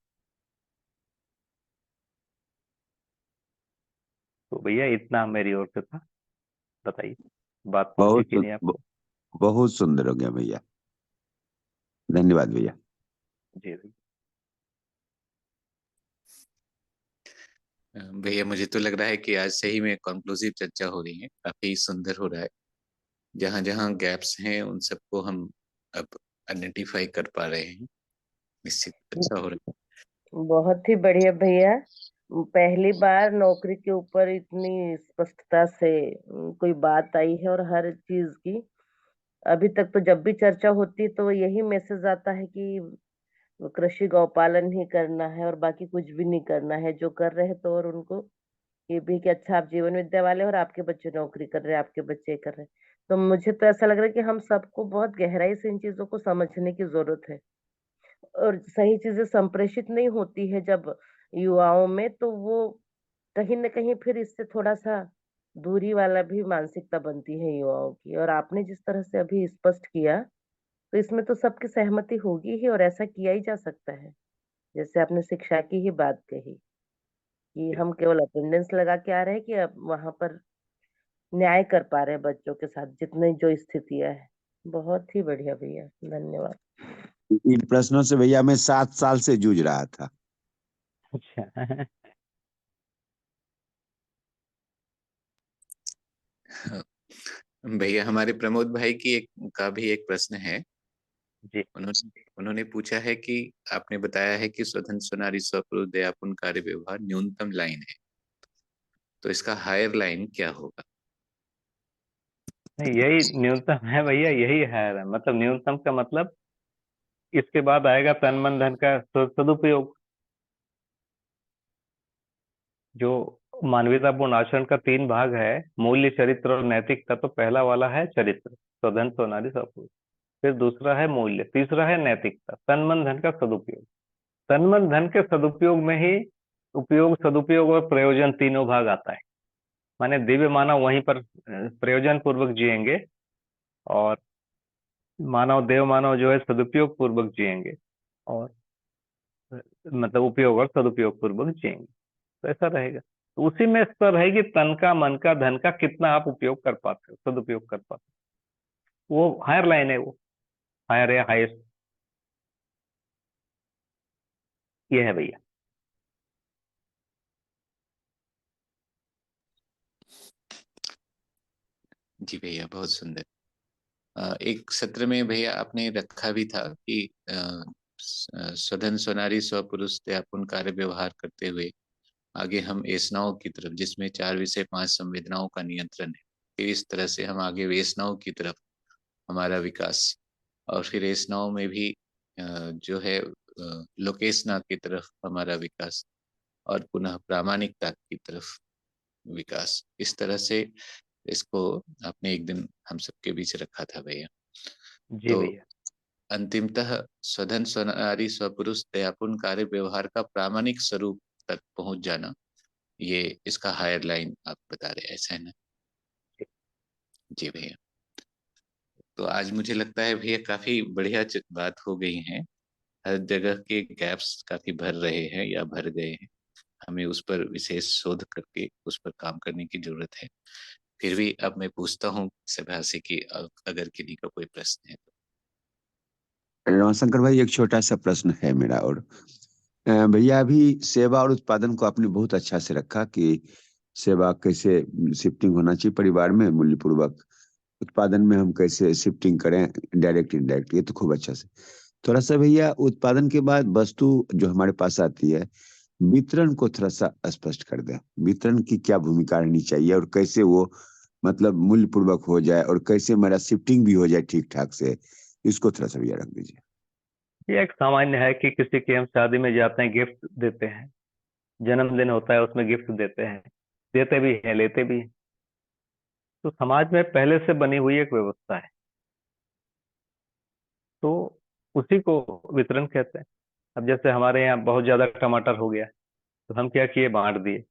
तो भैया इतना मेरी ओर से था। बताइए, बात पहुंची बहुत कि नहीं आपको? बहुत सुंदर हो गया भैया, धन्यवाद भैया। जी जी। भैया मुझे तो लग रहा है कि आज सही में कॉन्क्लूसिव चर्चा हो रही है, काफी सुंदर हो रहा है। जहाँ जहाँ गैप्स हैं उन सबको हम अब आइडेंटिफाई कर पा रहे हैं। निश्चित अच्छा हो रहा बहुत ही बढ़िया भैया। पहली बार नौकरी के ऊपर इतनी स्पष्टता से कोई बात आई है, और हर चीज की। अभी तक तो जब भी चर्चा होती है तो यही मैसेज आता है कि कृषि गौपालन ही करना है और बाकी कुछ भी नहीं करना है। जो कर रहे हैं तो और उनको ये भी कि अच्छा, आप जीवन विद्या वाले और आपके बच्चे नौकरी कर रहे हैं, आपके बच्चे कर रहे हैं। तो मुझे तो ऐसा लग रहा है कि हम सबको बहुत गहराई से इन चीजों को समझने की जरूरत है। और सही चीजें संप्रेषित नहीं होती है जब युवाओं में, तो वो कहीं न कहीं फिर इससे थोड़ा-सा दूरी वाला भी मानसिकता बनती है युवाओं की। और आपने जिस तरह से अभी स्पष्ट किया, तो इसमें तो सबकी सहमति होगी ही, और ऐसा किया ही जा सकता है। जैसे आपने शिक्षा की ही बात कही कि हम केवल अटेंडेंस लगा के आ रहे हैं, कि अब वहाँ पर न्याय कर पा रहे हैं बच्चों के साथ, जितनी जो स्थितियाँ हैं। बहुत ही बढ़िया भैया, धन्यवाद। इन प्रश्नों से भैया मैं 7 साल से जूझ रहा था। अच्छा। है। भैया हमारे प्रमोद भाई की का भी एक प्रश्न है। जी उन्होंने उन्होंने पूछा है कि आपने बताया है कि स्वधन स्वनारी स्वपुरुष दयापुन कार्य व्यवहार न्यूनतम लाइन है, तो इसका हायर लाइन क्या होगा? नहीं, यही न्यूनतम है भैया, यही है। मतलब न्यूनतम का मतलब इसके बाद आएगा तन मन धन का सदुपयोग। जो मानवीयतापूर्ण आचरण का 3 भाग है, मूल्य, चरित्र और नैतिकता। तो पहला वाला है चरित्र, स्वधन स्वनारी स्वपुरुष। फिर दूसरा है मूल्य, तीसरा है नैतिकता, तन मन धन का सदुपयोग। तन मन धन के सदुपयोग में ही उपयोग, सदुपयोग और प्रयोजन तीनों भाग आता है। माने दिव्य मानव वहीं पर प्रयोजन पूर्वक जिएंगे, और मानव, देव मानव जो है सदुपयोग पूर्वक जिएंगे, और मतलब उपयोग और सदुपयोग पूर्वक जिएंगे। तो ऐसा रहेगा। तो उसी में स्तर रहेगी तन का, मन का, धन का कितना आप उपयोग कर पाते हो, सदुपयोग कर पाते हो। वो हायर लाइन है, वो हायर या हाईएस्ट, ये है भैया। जी भैया बहुत सुंदर। एक सत्र में भैया आपने रखा भी था कि स्वधन स्वनारी स्वपुरुष दयापुन कार्य व्यवहार करते हुए आगे हम ऐसनाओं की तरफ, जिसमें 4 विषय 5 संवेदनाओं का नियंत्रण है, फिर इस तरह से हम आगे वेसनाओं की तरफ हमारा विकास, और फिर ऐसनाओं में भी जो है लोकेशना की तरफ हमारा विकास, और पुनः प्रामाणिकता की तरफ विकास। इस तरह से इसको आपने एक दिन हम सबके बीच रखा था भैया। जी तो भैया। अंतिमतः स्वधन स्वनारी स्वपुरुष दयापूर्ण कार्य व्यवहार का प्रामाणिक स्वरूप तक पहुंच जाना, ये इसका हायर लाइन आप बता रहे हैं, ऐसा है ना? जी भैया। तो आज मुझे लगता है भैया काफी बढ़िया बात हो गई है। हर जगह के गैप्स काफी भर रहे हैं या भर गए हैं। हमें उस पर विशेष शोध करके उस पर काम करने की जरूरत है। फिर भी अब मैं पूछता हूँ सभा से कि अगर किन्हीं का कोई प्रश्न है तो। रमाशंकर भाई, एक छोटा सा प्रश्न है मेरा। और भैया, अभी सेवा और उत्पादन को आपने बहुत अच्छा से रखा कि सेवा कैसे शिफ्टिंग होना चाहिए परिवार में मूल्यपूर्वक, उत्पादन में हम कैसे शिफ्टिंग करें, डायरेक्ट इनडायरेक्ट, ये तो खूब अच्छा से। थोड़ा सा भैया, उत्पादन के बाद वस्तु जो हमारे पास आती है, वितरण को थोड़ा सा स्पष्ट कर दें। वितरण की क्या भूमिका रहनी चाहिए और कैसे वो मतलब मूल्यपूर्वक हो जाए, और कैसे हमारा शिफ्टिंग भी हो जाए ठीक ठाक से, इसको थोड़ा सा भैया रख दीजिए। ये एक सामान्य है कि किसी की हम शादी में जाते हैं, गिफ्ट देते हैं, जन्मदिन होता है उसमें गिफ्ट देते हैं, देते भी हैं लेते भी हैं। तो समाज में पहले से बनी हुई एक व्यवस्था है। तो उसी को वितरण कहते हैं। अब जैसे हमारे यहाँ बहुत ज्यादा टमाटर हो गया, तो हम क्या किए, बांट दिए।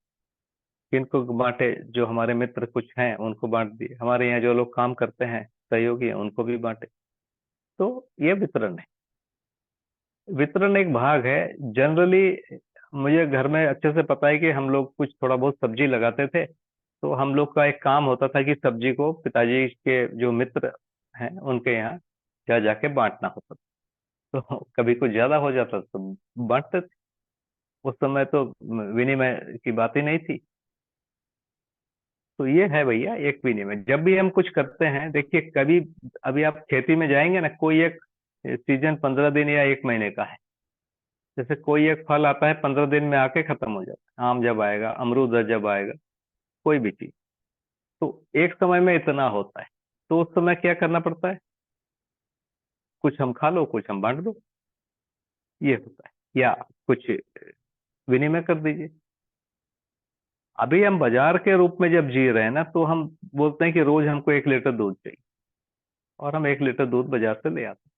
किनको बांटे, जो हमारे मित्र कुछ हैं उनको बांट दिए। हमारे यहाँ जो लोग काम करते हैं सहयोगी हैं उनको भी बांटे। तो ये वितरण है। वितरण एक भाग है। जनरली मुझे घर में अच्छे से पता है कि हम लोग कुछ थोड़ा बहुत सब्जी लगाते थे, तो हम लोग का एक काम होता था कि सब्जी को पिताजी के जो मित्र हैं उनके यहाँ जा जाके बांटना होता था। तो कभी कुछ ज्यादा हो जाता तो बांटते थे। उस समय तो विनिमय की बात ही नहीं थी। तो ये है भैया एक विनिमय। जब भी हम कुछ करते हैं, देखिए कभी, अभी आप खेती में जाएंगे ना, कोई एक सीजन 15 दिन या 1 महीने का है। जैसे कोई एक फल आता है 15 दिन में आके खत्म हो जाता है। आम जब आएगा, अमरूद जब आएगा, कोई भी चीज, तो एक समय में इतना होता है। तो उस समय क्या करना पड़ता है, कुछ हम खा लो, कुछ हम बांट दो, ये होता है। या कुछ विनिमय कर दीजिए। अभी हम बाजार के रूप में जब जी रहे हैं ना, तो हम बोलते हैं कि रोज हमको 1 लीटर दूध चाहिए, और हम 1 लीटर दूध बाजार से ले आते हैं।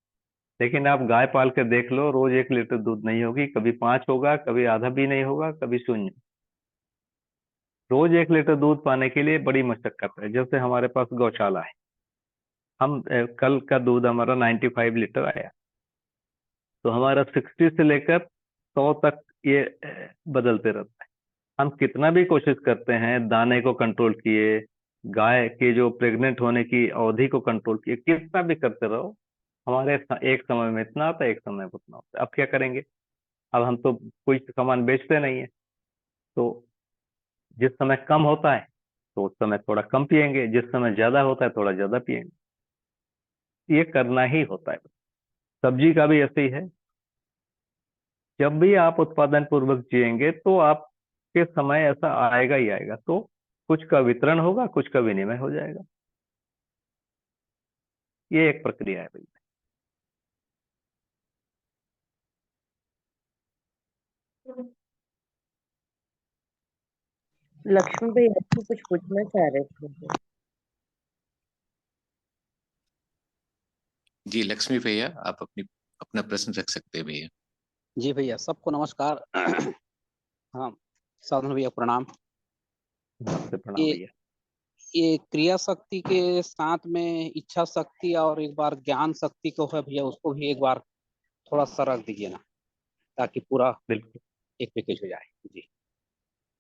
लेकिन आप गाय पाल के देख लो, रोज 1 लीटर दूध नहीं होगी, कभी 5 होगा, कभी आधा भी नहीं होगा, कभी शून्य। रोज 1 लीटर दूध पाने के लिए बड़ी मशक्कत है। जैसे हमारे पास गौशाला है, हम कल का दूध हमारा 95 लीटर आया, तो हमारा 60 से लेकर 100 तक ये बदलते रहता है। हम कितना भी कोशिश करते हैं, दाने को कंट्रोल किए, गाय के जो प्रेग्नेंट होने की अवधि को कंट्रोल किए, कितना भी करते रहो, हमारे एक समय में इतना आता है, एक समय में उतना होता है। अब क्या करेंगे, अब हम तो कोई सामान बेचते नहीं है, तो जिस समय कम होता है तो उस समय थोड़ा कम पिएंगे, जिस समय ज्यादा होता है थोड़ा ज्यादा पिएंगे। ये करना ही होता है। सब्जी का भी ऐसे ही है। जब भी आप उत्पादन पूर्वक जिएंगे तो आपके समय ऐसा आएगा ही आएगा। तो कुछ का वितरण होगा, कुछ का विनिमय हो जाएगा। ये एक प्रक्रिया है भैया। लक्ष्मण भाई आपको कुछ पूछना चाह रहे थे? जी लक्ष्मी भैया, आप अपना प्रश्न रख सकते हैं भैया। जी भैया, सबको नमस्कार। हाँ, साधन भैया प्रणाम। आपसे प्रणाम ये भैया। ये क्रिया शक्ति के साथ में इच्छा शक्ति और एक बार ज्ञान शक्ति को है भैया, उसको भी एक बार थोड़ा सा रख दीजिए ना, ताकि पूरा बिल्कुल। एक पैकेज हो जाए। जी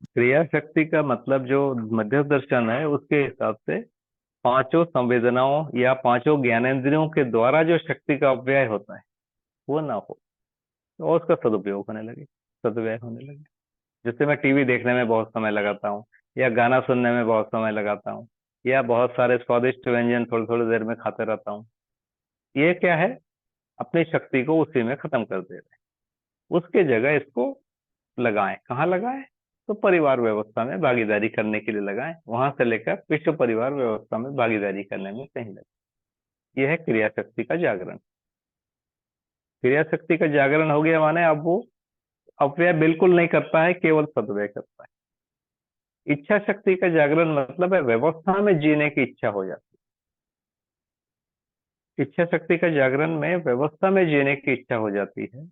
क्रिया शक्ति का मतलब जो मध्य दर्शन है, उसके हिसाब से पांचों संवेदनाओं या पांचों ज्ञानेंद्रियों के द्वारा जो शक्ति का अपव्यय होता है वो ना हो, और उसका सदुपयोग होने लगे, सदव्यय होने लगे। जैसे मैं टीवी देखने में बहुत समय लगाता हूँ, या गाना सुनने में बहुत समय लगाता हूँ, या बहुत सारे स्वादिष्ट व्यंजन थोड़ी थोड़ी देर में खाते रहता हूँ। ये क्या है, अपनी शक्ति को उसी में खत्म कर दे रहे हैं। उसके जगह इसको लगाएं। कहाँ लगाएं, तो परिवार व्यवस्था में भागीदारी करने के लिए लगाएं। वहां से लेकर विश्व परिवार व्यवस्था में भागीदारी करने में कहीं लगे। यह है क्रिया शक्ति का जागरण। क्रिया शक्ति का जागरण हो गया माने अब वो अपव्यय बिल्कुल नहीं करता है, केवल सदव्यय करता है। इच्छा शक्ति का जागरण मतलब है व्यवस्था में जीने की इच्छा हो जाती है। इच्छा शक्ति का जागरण में व्यवस्था में जीने की इच्छा हो जाती है।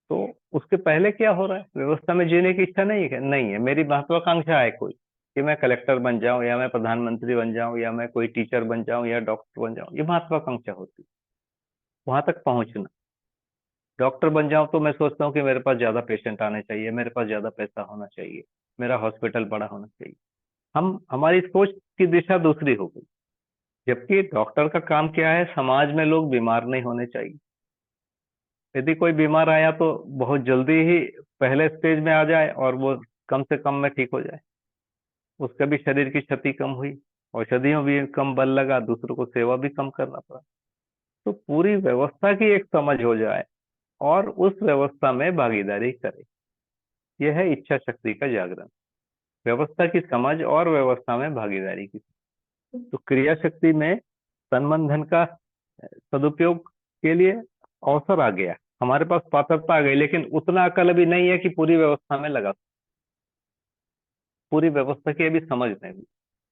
तो उसके पहले क्या हो रहा है, व्यवस्था में जीने की इच्छा नहीं है। मेरी महत्वाकांक्षा है कोई, कि मैं कलेक्टर बन जाऊं, या मैं प्रधानमंत्री बन जाऊं, या मैं कोई टीचर बन जाऊं, या डॉक्टर बन जाऊं। ये महत्वाकांक्षा होती है, वहां तक पहुंचना। डॉक्टर बन जाऊं तो मैं सोचता हूँ कि मेरे पास ज्यादा पेशेंट आने चाहिए, मेरे पास ज्यादा पैसा होना चाहिए, मेरा हॉस्पिटल बड़ा होना चाहिए। हमारी सोच की दिशा दूसरी हो गई। जबकि डॉक्टर का काम क्या है, समाज में लोग बीमार नहीं होने चाहिए। यदि कोई बीमार आया तो बहुत जल्दी ही पहले स्टेज में आ जाए, और वो कम से कम में ठीक हो जाए। उसका भी शरीर की क्षति कम हुई, औषधियों भी कम बल लगा, दूसरों को सेवा भी कम करना पड़ा। तो पूरी व्यवस्था की एक समझ हो जाए और उस व्यवस्था में भागीदारी करे। यह है इच्छा शक्ति का जागरण। व्यवस्था की समझ और व्यवस्था में भागीदारी की। तो क्रिया शक्ति में तन मन धन का सदुपयोग के लिए अवसर आ गया, हमारे पास पात्रता आ गई, लेकिन उतना अकल अभी नहीं है कि पूरी व्यवस्था में लगा, पूरी व्यवस्था की अभी समझ नहीं।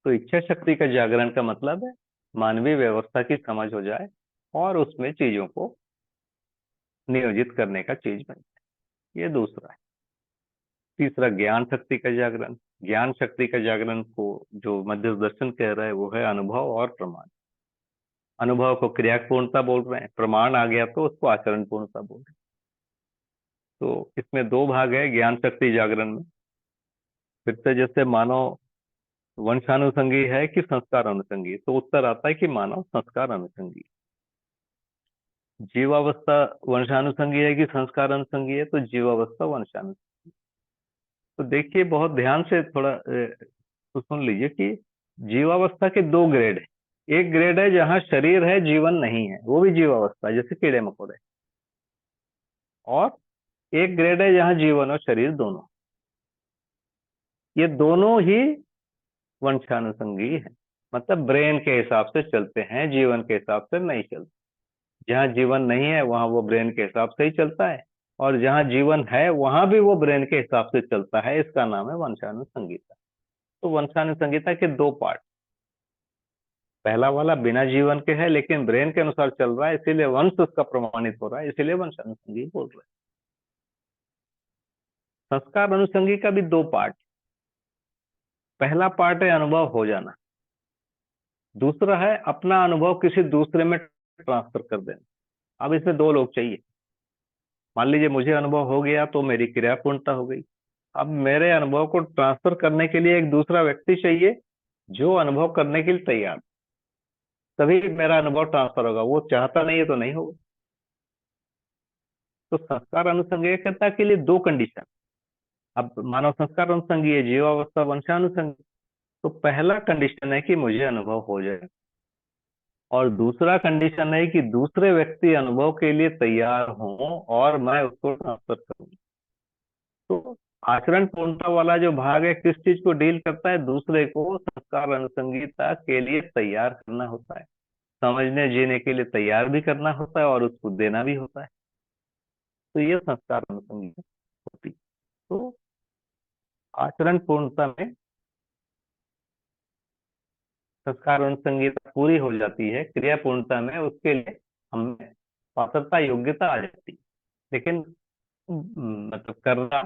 तो इच्छा शक्ति का जागरण का मतलब है मानवीय व्यवस्था की समझ हो जाए और उसमें चीजों को नियोजित करने का चीज बनता है। ये दूसरा है। तीसरा ज्ञान शक्ति का जागरण। ज्ञान शक्ति का जागरण को जो मध्य दर्शन कह रहा है वो है अनुभव और प्रमाण। अनुभव को क्रिया पूर्णता बोल रहे हैं, प्रमाण आ गया तो उसको आचरण पूर्णता बोल रहे हैं। तो इसमें दो भाग है ज्ञान शक्ति जागरण में। फिर से जैसे मानव वंशानुसंगी है कि संस्कार अनुसंगी, तो उत्तर आता है कि मानव संस्कार अनुसंगी। जीवावस्था वंशानुसंगी है कि संस्कार अनुसंगी है, तो जीवावस्था वंशानुसंगी। तो देखिए बहुत ध्यान से थोड़ा तो सुन लीजिए कि जीवावस्था के दो ग्रेड है। एक ग्रेड है जहां शरीर है जीवन नहीं है, वो भी जीवावस्था है, जैसे कीड़े मकोड़े। और एक ग्रेड है जहां जीवन और शरीर दोनों, ये दोनों ही वंशानुसंगी है, मतलब ब्रेन के हिसाब से चलते हैं, जीवन के हिसाब से नहीं चलते। जहां जीवन नहीं है वहां वो ब्रेन के हिसाब से ही चलता है, और जहां जीवन है वहां भी वो ब्रेन के हिसाब से चलता है। इसका नाम है वंशानुसंगीता। तो वंशानुसंगीता के दो पार्ट, पहला वाला बिना जीवन के है लेकिन ब्रेन के अनुसार चल रहा है, इसीलिए वंश उसका प्रमाणित हो रहा है, इसीलिए वंशानुसंगी बोल रहे हैं। संस्कार अनुसंगी का भी दो पार्ट, पहला पार्ट है अनुभव हो जाना, दूसरा है अपना अनुभव किसी दूसरे में ट्रांसफर कर देना। अब इसमें दो लोग चाहिए। मान लीजिए मुझे अनुभव हो गया तो मेरी क्रिया पूर्णता हो गई। अब मेरे अनुभव को ट्रांसफर करने के लिए एक दूसरा व्यक्ति चाहिए जो अनुभव करने के लिए तैयार, तभी मेरा अनुभव ट्रांसफर होगा। वो चाहता नहीं है तो नहीं होगा। तो संस्कार अनुसंगीयता के लिए दो कंडीशन। अब मानव संस्कार अनुसंगीय, जीवावस्था वंशानुसंगी। तो पहला कंडीशन है कि मुझे अनुभव हो जाए, और दूसरा कंडीशन है कि दूसरे व्यक्ति अनुभव के लिए तैयार हों और मैं उसको ट्रांसफर करूं। तो आचरण पूर्णता वाला जो भाग है किस चीज को डील करता है, दूसरे को संस्कार अनुसंगीता के लिए तैयार करना होता है, समझने जीने के लिए तैयार भी करना होता है और उसको देना भी होता है। तो ये संस्कार अनुसंगीता होती है। तो आचरण पूर्णता में संस्कार अनुसंगीता पूरी हो जाती है, क्रिया पूर्णता में उसके लिए हमें पात्रता योग्यता आ जाती है, लेकिन मतलब करना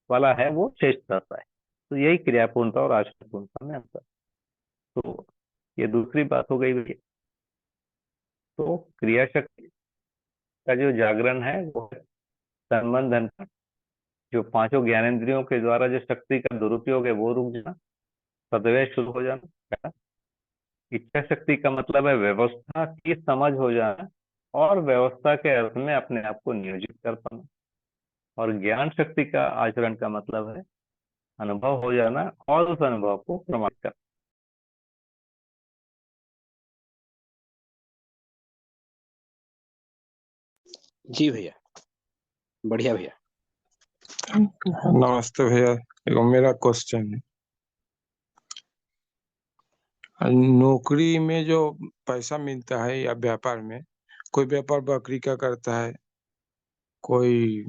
वाला है वो शेष रहता है। तो यही क्रिया पूर्णता और आचरण पूर्णता में अंतर। तो ये दूसरी बात हो गई भैया। तो क्रिया शक्ति का जो जागरण है वो है संबंधन का, जो पांचों ज्ञानेंद्रियों के द्वारा जो शक्ति का दुरुपयोग है वो रुक जाना, सदैव शुरू हो जाना पहला। इच्छा शक्ति का मतलब है व्यवस्था की समझ हो जाना और व्यवस्था के अर्थ में अपने आप को नियोजित कर पाना। और ज्ञान शक्ति का आचरण का मतलब है अनुभव हो जाना और उस अनुभव को प्रमाणित करना। जी भैया, बढ़िया भैया। नमस्ते भैया, एगो मेरा क्वेश्चन है। नौकरी में जो पैसा मिलता है या व्यापार में, कोई व्यापार बकरी का करता है, कोई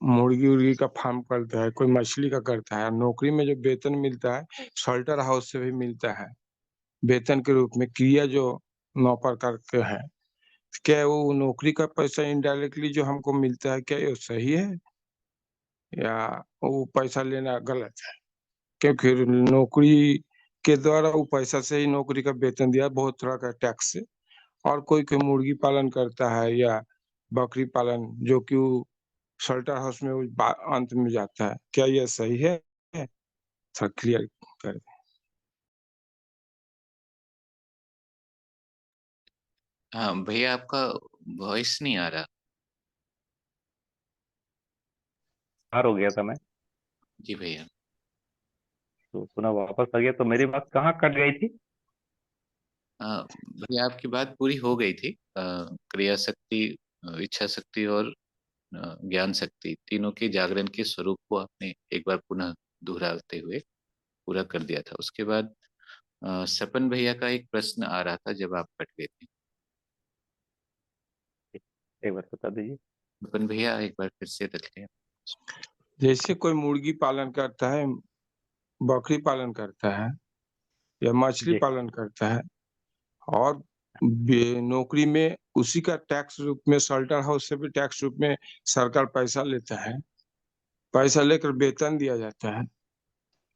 मुर्गी उर्गी का फार्म करता है, कोई मछली का करता है। नौकरी में जो वेतन मिलता है शेल्टर हाउस से भी मिलता है वेतन के रूप में, क्रिया जो 9 प्रकार के है। क्या वो नौकरी का पैसा इनडायरेक्टली जो हमको मिलता है, क्या ये सही है या वो पैसा लेना गलत है? क्योंकि नौकरी के द्वारा वो पैसा से ही नौकरी का वेतन दिया, बहुत तरह का टैक्स से। और कोई कोई मुर्गी पालन करता है या बकरी पालन, जो कि वो शेल्टर हाउस में वो अंत में जाता है। क्या यह सही है? थोड़ा क्लियर कर दें। हाँ भैया, आपका वॉइस नहीं आ रहा। बाहर हो गया था मैं, जी भैया। तो पुनः वापस आ गया। तो मेरी बात कहाँ कट गई थी? भैया आपकी बात पूरी हो गई थी। क्रिया शक्ति, इच्छा शक्ति और ज्ञान शक्ति, तीनों के जागरण के स्वरूप को आपने एक बार पुनः दोहराते हुए पूरा कर दिया था। उसके बाद सपन भैया का एक प्रश्न आ रहा था जब आप कट गए थे। एक बार बता दीजिए। सपन भैया एक बार फिर से रख लें। जैसे कोई मुर्गी पालन करता है, बकरी पालन करता है या मछली जी पालन करता है, और नौकरी में उसी का टैक्स रूप में, शेल्टर हाउस से भी टैक्स रूप में सरकार पैसा लेता है, पैसा लेकर वेतन दिया जाता है।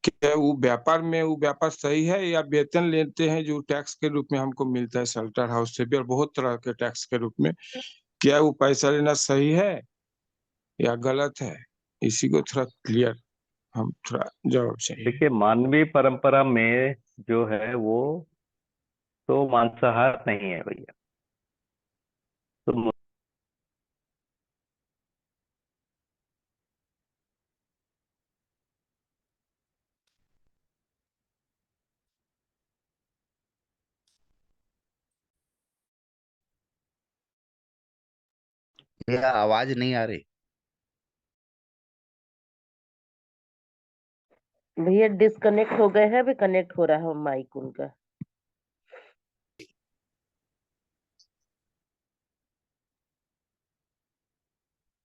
क्या वो व्यापार में वो व्यापार सही है, या वेतन लेते हैं जो टैक्स के रूप में हमको मिलता है शेल्टर हाउस से भी और बहुत तरह के टैक्स के रूप में? क्या वो पैसा लेना सही है या गलत है? इसी को थोड़ा क्लियर हम थोड़ा जवाब चाहिए। देखिए, मानवीय परंपरा में जो है वो तो मांसाहार नहीं है भैया। तो भैया आवाज नहीं आ रही। भैया डिस्कनेक्ट हो गए हैं, अभी कनेक्ट हो रहा है माइक उनका।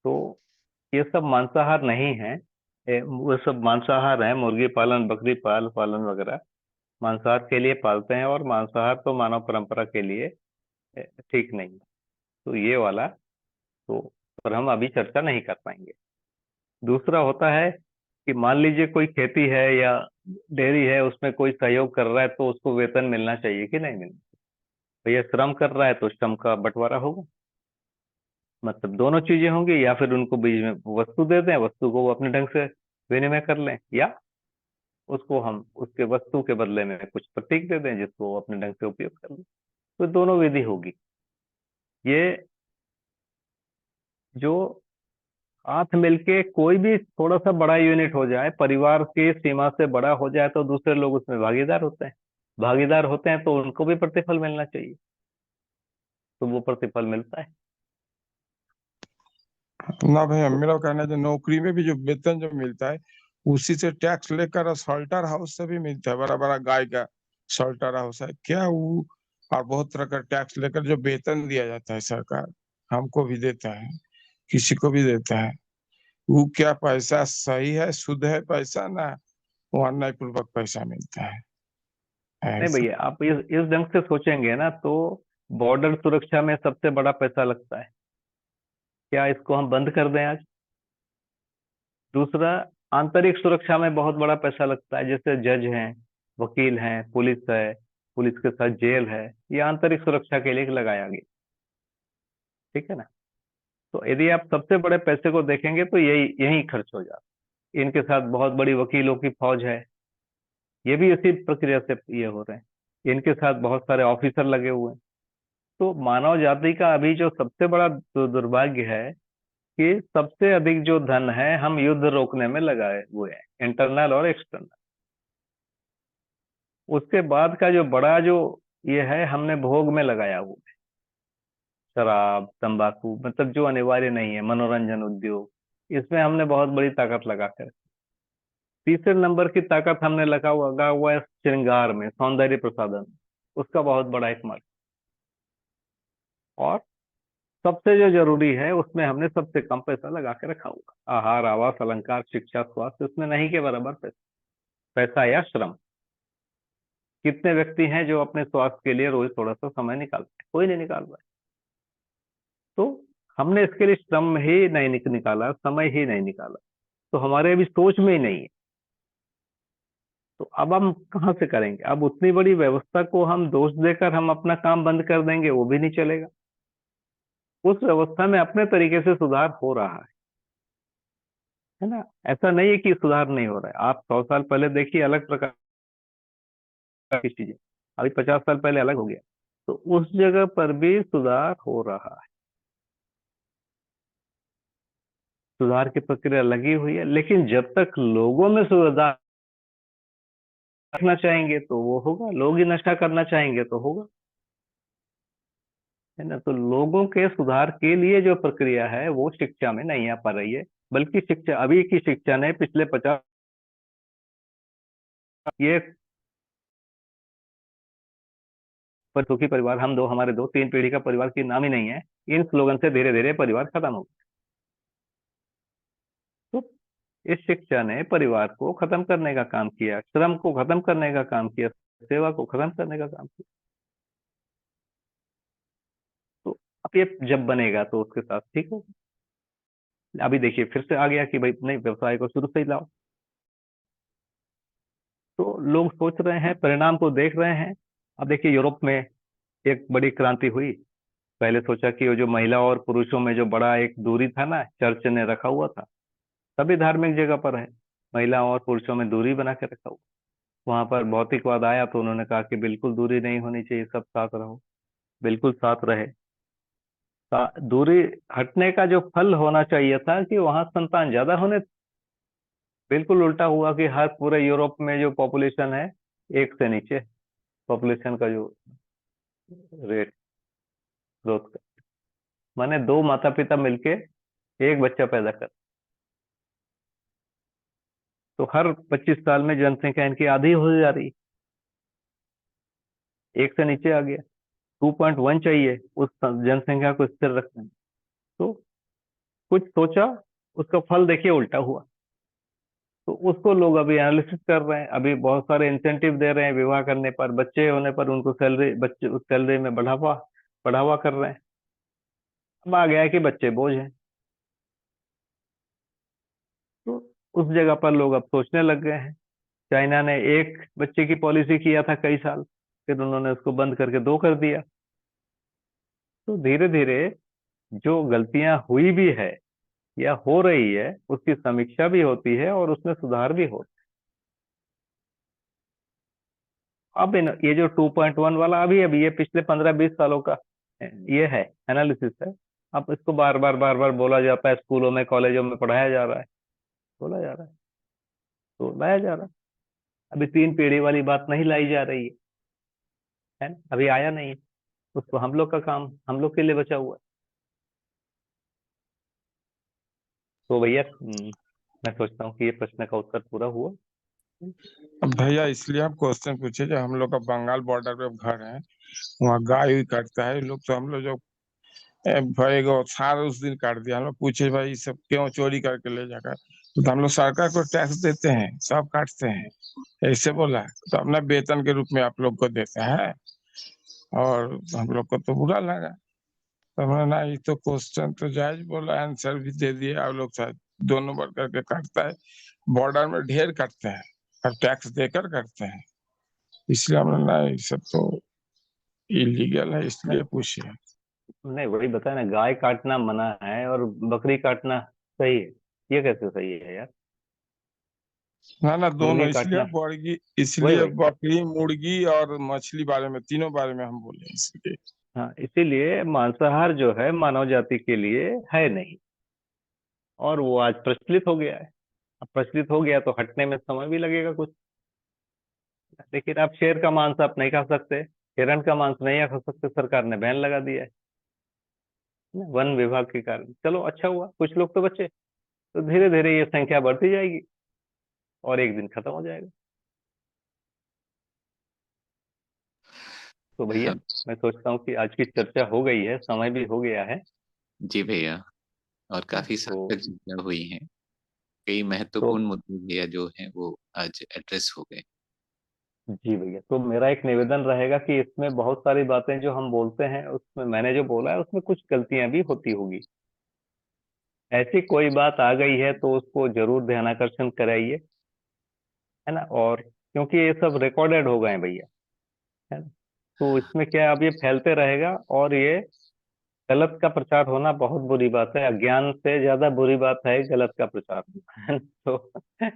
तो ये सब मांसाहार नहीं है। वो सब मांसाहार है, मुर्गी पालन, बकरी पालन वगैरह मांसाहार के लिए पालते हैं, और मांसाहार तो मानव परंपरा के लिए ठीक नहीं है। तो ये वाला तो पर हम अभी चर्चा नहीं कर पाएंगे। दूसरा होता है कि मान लीजिए कोई खेती है या डेयरी है, उसमें कोई सहयोग कर रहा है, तो उसको वेतन मिलना चाहिए कि नहीं मिलना? भैया श्रम कर रहा है तो श्रम का बंटवारा होगा, मतलब दोनों चीजें होंगी। या फिर उनको बीच में वस्तु दे दें, वस्तु को वो अपने ढंग से विनिमय कर लें, या उसको हम उसके वस्तु के बदले में कुछ प्रतीक दे दें जिसको वो अपने ढंग से उपयोग कर ले। तो दोनों विधि होगी। ये जो हाथ मिलके कोई भी थोड़ा सा बड़ा यूनिट हो जाए, परिवार की सीमा से बड़ा हो जाए, तो दूसरे लोग उसमें भागीदार होते हैं। भागीदार होते हैं तो उनको भी प्रतिफल मिलना चाहिए, तो वो प्रतिफल मिलता है। ना भैया, मेरा कहना है जो नौकरी में भी जो वेतन जो मिलता है उसी से टैक्स लेकर शेल्टर हाउस से भी मिलता है। बड़ा बड़ा गाय का शेल्टर हाउस है क्या वो, और बहुत तरह का टैक्स लेकर जो वेतन दिया जाता है सरकार हमको भी देता है, किसी को भी देता है। वो क्या पैसा सही है, शुद्ध है पैसा, ना वो अन्याय पूर्वक पैसा मिलता है नहीं ऐसा? भैया, आप इस ढंग से सोचेंगे ना तो बॉर्डर सुरक्षा में सबसे बड़ा पैसा लगता है। क्या इसको हम बंद कर दें आज? दूसरा, आंतरिक सुरक्षा में बहुत बड़ा पैसा लगता है, जैसे जज हैं, वकील हैं, पुलिस है, पुलिस के साथ जेल है, ये आंतरिक सुरक्षा के लिए लगाया गया। ठीक है ना? तो यदि आप सबसे बड़े पैसे को देखेंगे तो यही यही खर्च हो जाता। इनके साथ बहुत बड़ी वकीलों की फौज है, ये भी इसी प्रक्रिया से ये हो रहे हैं। इनके साथ बहुत सारे ऑफिसर लगे हुए हैं। तो मानव जाति का अभी जो सबसे बड़ा दुर्भाग्य है कि सबसे अधिक जो धन है हम युद्ध रोकने में लगाए हुए हैं, इंटरनल और एक्सटर्नल। उसके बाद का जो बड़ा जो ये है, हमने भोग में लगाया हुआ है, शराब, तंबाकू, मतलब जो अनिवार्य नहीं है, मनोरंजन उद्योग, इसमें हमने बहुत बड़ी ताकत लगा कर। तीसरे नंबर की ताकत हमने लगा हुआ है श्रृंगार में, सौंदर्य प्रसाधन, उसका बहुत बड़ा एक मार्ग। और सबसे जो जरूरी है उसमें हमने सबसे कम पैसा लगा के रखा हुआ, आहार, आवास, अलंकार, शिक्षा, स्वास्थ्य, उसमें नहीं के बराबर पैसा। पैसा या श्रम। कितने व्यक्ति हैं जो अपने स्वास्थ्य के लिए रोज थोड़ा सा समय निकालते हैं? कोई नहीं निकाल रहा है। तो हमने इसके लिए श्रम ही नहीं निकाला, समय ही नहीं निकाला, तो हमारे अभी सोच में ही नहीं है। तो अब हम कहाँ से करेंगे? अब उतनी बड़ी व्यवस्था को हम दोष देकर हम अपना काम बंद कर देंगे, वो भी नहीं चलेगा। उस व्यवस्था में अपने तरीके से सुधार हो रहा है ना? ऐसा नहीं है कि सुधार नहीं हो रहा है। आप 100 साल पहले देखिए, अलग प्रकार की चीजें, अभी 50 साल पहले अलग हो गया, तो उस जगह पर भी सुधार हो रहा है। सुधार की प्रक्रिया लगी हुई है, लेकिन जब तक लोगों में सुधार रखना चाहेंगे तो वो होगा, लोग ही नशा करना चाहेंगे तो होगा, है ना? तो लोगों के सुधार के लिए जो प्रक्रिया है वो शिक्षा में नहीं आ पा रही है, बल्कि शिक्षा, अभी की शिक्षा ने पिछले 50, ये पर सुखी परिवार, हम दो, हमारे दो, 3 पीढ़ी का परिवार की नाम ही नहीं है। इन स्लोगन से धीरे धीरे परिवार खत्म हो गया। तो इस शिक्षा ने परिवार को खत्म करने का काम किया, श्रम को खत्म करने का काम किया, सेवा को खत्म करने का काम किया। अब ये जब बनेगा तो उसके साथ ठीक हो। अभी देखिए फिर से आ गया कि भाई नहीं, व्यवसाय को शुरू से ही लाओ। तो लोग सोच रहे हैं, परिणाम को देख रहे हैं। अब देखिए यूरोप में एक बड़ी क्रांति हुई। पहले सोचा कि वो जो महिला और पुरुषों में जो बड़ा एक दूरी था ना, चर्च ने रखा हुआ था, सभी धार्मिक जगह पर है, महिला और पुरुषों में दूरी बना के रखा हुआ। वहां पर भौतिकवाद आया तो उन्होंने कहा कि बिल्कुल दूरी नहीं होनी चाहिए, सब साथ रहो, बिल्कुल साथ रहे। दूरी हटने का जो फल होना चाहिए था कि वहां संतान ज्यादा होने, बिल्कुल उल्टा हुआ कि हर पूरे यूरोप में जो पॉपुलेशन है, एक से नीचे पॉपुलेशन का जो रेट ग्रोथ का, माने दो माता पिता मिलके एक बच्चा पैदा कर, तो हर 25 साल में जनसंख्या इनकी आधी हो जा रही, एक से नीचे आ गया। 2.1 चाहिए उस जनसंख्या को स्थिर रखने में। तो कुछ सोचा, उसका फल देखिए उल्टा हुआ। तो उसको लोग अभी एनालिसिस कर रहे हैं, अभी बहुत सारे इंसेंटिव दे रहे हैं, विवाह करने पर, बच्चे होने पर उनको सैलरी, बच्चे उस सैलरी में बढ़ावा बढ़ावा कर रहे हैं। अब आ गया है कि बच्चे बोझ हैं। तो उस जगह पर लोग अब सोचने लग गए हैं। चाइना ने एक बच्चे की पॉलिसी किया था कई साल, फिर उन्होंने उसको बंद करके दो कर दिया। तो धीरे धीरे जो गलतियां हुई भी है या हो रही है, उसकी समीक्षा भी होती है और उसमें सुधार भी होता है। अब ये जो 2.1 वाला अभी ये पिछले 15-20 सालों का ये है, एनालिसिस है। अब इसको बार बार बोला जाता है, स्कूलों में कॉलेजों में पढ़ाया जा रहा है, बोला जा रहा है, तो लाया जा रहा है। अभी 3 पीढ़ी वाली बात नहीं लाई जा रही है ना, अभी आया नहीं है। उसको हम लोग का काम, हम लोग के लिए बचा हुआ है। तो भैया मैं सोचता हूँ कि ये प्रश्न का उत्तर पूरा हुआ। अब भैया इसलिए आप क्वेश्चन पूछे, जब हम लोग का बंगाल बॉर्डर पे घर है, वहाँ गाय भी काटता है लोग, तो हम लोग जो भाई गो सार उस दिन काट दिया, हम लोग पूछे भाई सब क्यों चोरी करके ले जाकर, तो हम लोग सरकार को टैक्स देते हैं, सब काटते हैं, ऐसे बोला। तो अपना वेतन के रूप में आप लोग को देते हैं, और हम लोग को तो बुरा लगा। तो हमने ना, ये तो क्वेश्चन तो जायज बोला, आंसर भी दे दिया। आप लोग शायद दोनों बार करके काटता है, बॉर्डर में ढेर काटते हैं और टैक्स देकर करते हैं, इसलिए हमने ना, ये सब तो इलीगल है, इसलिए नहीं पूछे। नहीं, वही बताया ना, गाय काटना मना है और बकरी काटना सही है। ये कैसे सही है यार? ना ना, दोनों, मुर्गी इसलिए काटना, बर्गी, वही इसलिए वही बकरी, मुर्गी और मछली बारे में, तीनों बारे में हम बोले इसलिए। हाँ, इसीलिए मांसाहार जो है मानव जाति के लिए है नहीं, और वो आज प्रचलित हो गया है। अब प्रचलित हो गया तो हटने में समय भी लगेगा कुछ। लेकिन आप शेर का मांस आप नहीं खा सकते, हिरण का मांस नहीं खा सकते, सरकार ने बैन लगा दिया है ना, वन विभाग के कारण। चलो अच्छा हुआ, कुछ लोग तो बचे। तो धीरे धीरे ये संख्या बढ़ती जाएगी और एक दिन खत्म हो जाएगा। तो भैया हाँ मैं सोचता हूँ कि आज की चर्चा हो गई है, समय भी हो गया है जी भैया, और ना। काफी तो सार्थक चर्चा हुई है। कई तो महत्वपूर्ण मुद्दे भैया जो हैं वो आज एड्रेस हो गए। जी भैया, तो मेरा एक निवेदन रहेगा कि इसमें बहुत सारी बातें जो हम बोलते हैं, उसमें मैंने जो बोला है उसमें कुछ गलतियां भी होती होगी। ऐसी कोई बात आ गई है तो उसको जरूर ध्यानाकर्षण कराइए, है ना। और क्योंकि ये सब रिकॉर्डेड हो गए हैं भैया, है ना, तो इसमें क्या है, अब ये फैलते रहेगा और ये गलत का प्रचार होना बहुत बुरी बात है। अज्ञान से ज्यादा बुरी बात है गलत का प्रचार होना, है ना? तो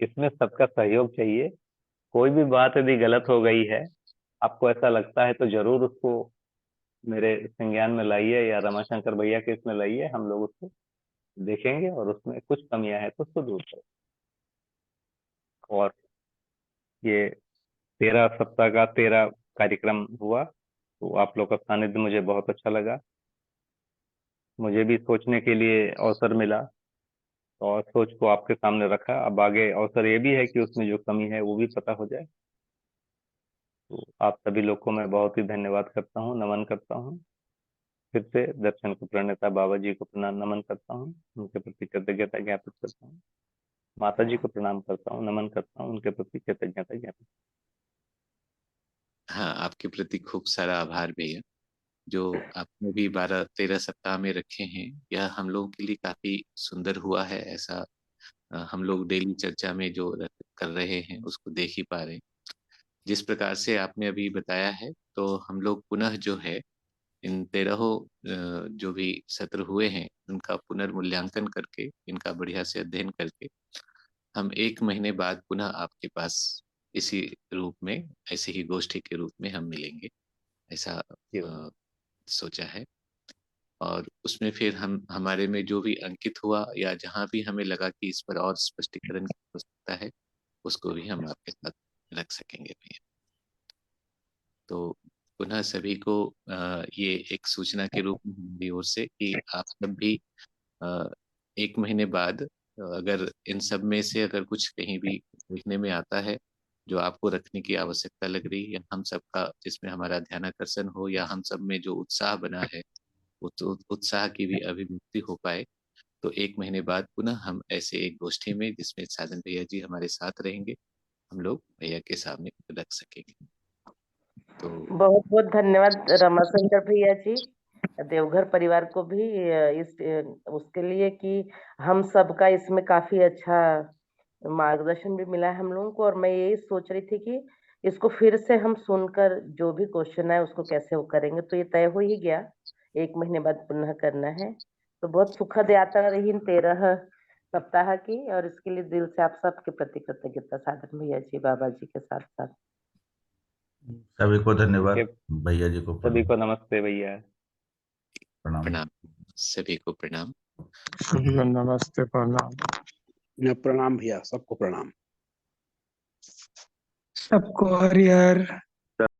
इसमें सबका सहयोग चाहिए। कोई भी बात यदि गलत हो गई है, आपको ऐसा लगता है, तो जरूर उसको मेरे संज्ञान में लाइए या रमाशंकर भैया के इसमें लाइए, हम लोग उसको देखेंगे और उसमें कुछ कमियां हैं तो उसको दूर करें। और ये 13 सप्ताह का 13 कार्यक्रम हुआ, तो आप लोग का सानिध्य मुझे बहुत अच्छा लगा। मुझे भी सोचने के लिए अवसर मिला और सोच को आपके सामने रखा। अब आगे अवसर ये भी है कि उसमें जो कमी है वो भी पता हो जाए। तो आप सभी लोग को मैं बहुत ही धन्यवाद करता हूँ, नमन करता हूँ। फिर से दर्शन को प्रणेता बाबा जी को प्रणाम नमन करता हूँ, उनके प्रति कृतज्ञता ज्ञापित करता हूँ। माता जी को प्रणाम करता हूँ, नमन करता हूँ, उनके प्रति कृतज्ञता ज्ञापित। हाँ, आपके प्रति खूब सारा आभार भैया। जो आपने भी 12-13 सप्ताह में रखे हैं, यह हम लोगों के लिए काफी सुंदर हुआ है। ऐसा हम लोग डेली चर्चा में जो कर रहे हैं उसको देख ही पा रहे हैं। जिस प्रकार से आपने अभी बताया है, तो हम लोग पुनः जो है इन 13 जो भी सत्र हुए हैं उनका पुनर्मूल्यांकन करके, इनका बढ़िया से अध्ययन करके हम 1 महीने बाद पुनः आपके पास इसी रूप में, ऐसे ही गोष्ठी के रूप में हम मिलेंगे, ऐसा सोचा है। और उसमें फिर हम हमारे में जो भी अंकित हुआ या जहाँ भी हमें लगा कि इस पर और स्पष्टीकरण की आवश्यकता है, उसको भी हम आपके साथ रख सकेंगे भैया। तो पुनः सभी को ये एक सूचना के रूप में हमारी ओर से कि आप सब भी 1 महीने बाद अगर इन सब में से अगर कुछ कहीं भी देखने में आता है जो आपको रखने की आवश्यकता लग रही है, हम सबका जिसमें हमारा ध्यानाकर्षण हो या हम सब में जो उत्साह बना है उस उत्साह की भी अभिव्यक्ति हो पाए, तो 1 महीने बाद पुनः हम ऐसे एक गोष्ठी में जिसमें साजन भैया जी हमारे साथ रहेंगे, हम लोग भैया के सामने रख सकेंगे। तो बहुत बहुत धन्यवाद रमाशंकर भैया जी, देवघर परिवार को भी उसके लिए कि हम सबका इसमें काफी अच्छा मार्गदर्शन भी मिला है हम लोगों को। और मैं यही सोच रही थी कि इसको फिर से हम सुनकर जो भी क्वेश्चन है उसको कैसे वो करेंगे, तो ये तय हो ही गया 1 महीने बाद पुनः करना है। तो बहुत सुखद यात्रा रही इन 13 सप्ताह की, और इसके लिए दिल से आप सबके प्रति कृतज्ञता साधन भैया जी, बाबा जी के साथ साथ सभी को धन्यवाद, ये भैया जी को सभी को प्रणाम। नमस्ते भैया। प्रणाम, सभी को प्रणाम। सभी को नमस्ते, प्रणाम। प्रणाम भैया, सबको प्रणाम। सबको हरिहर।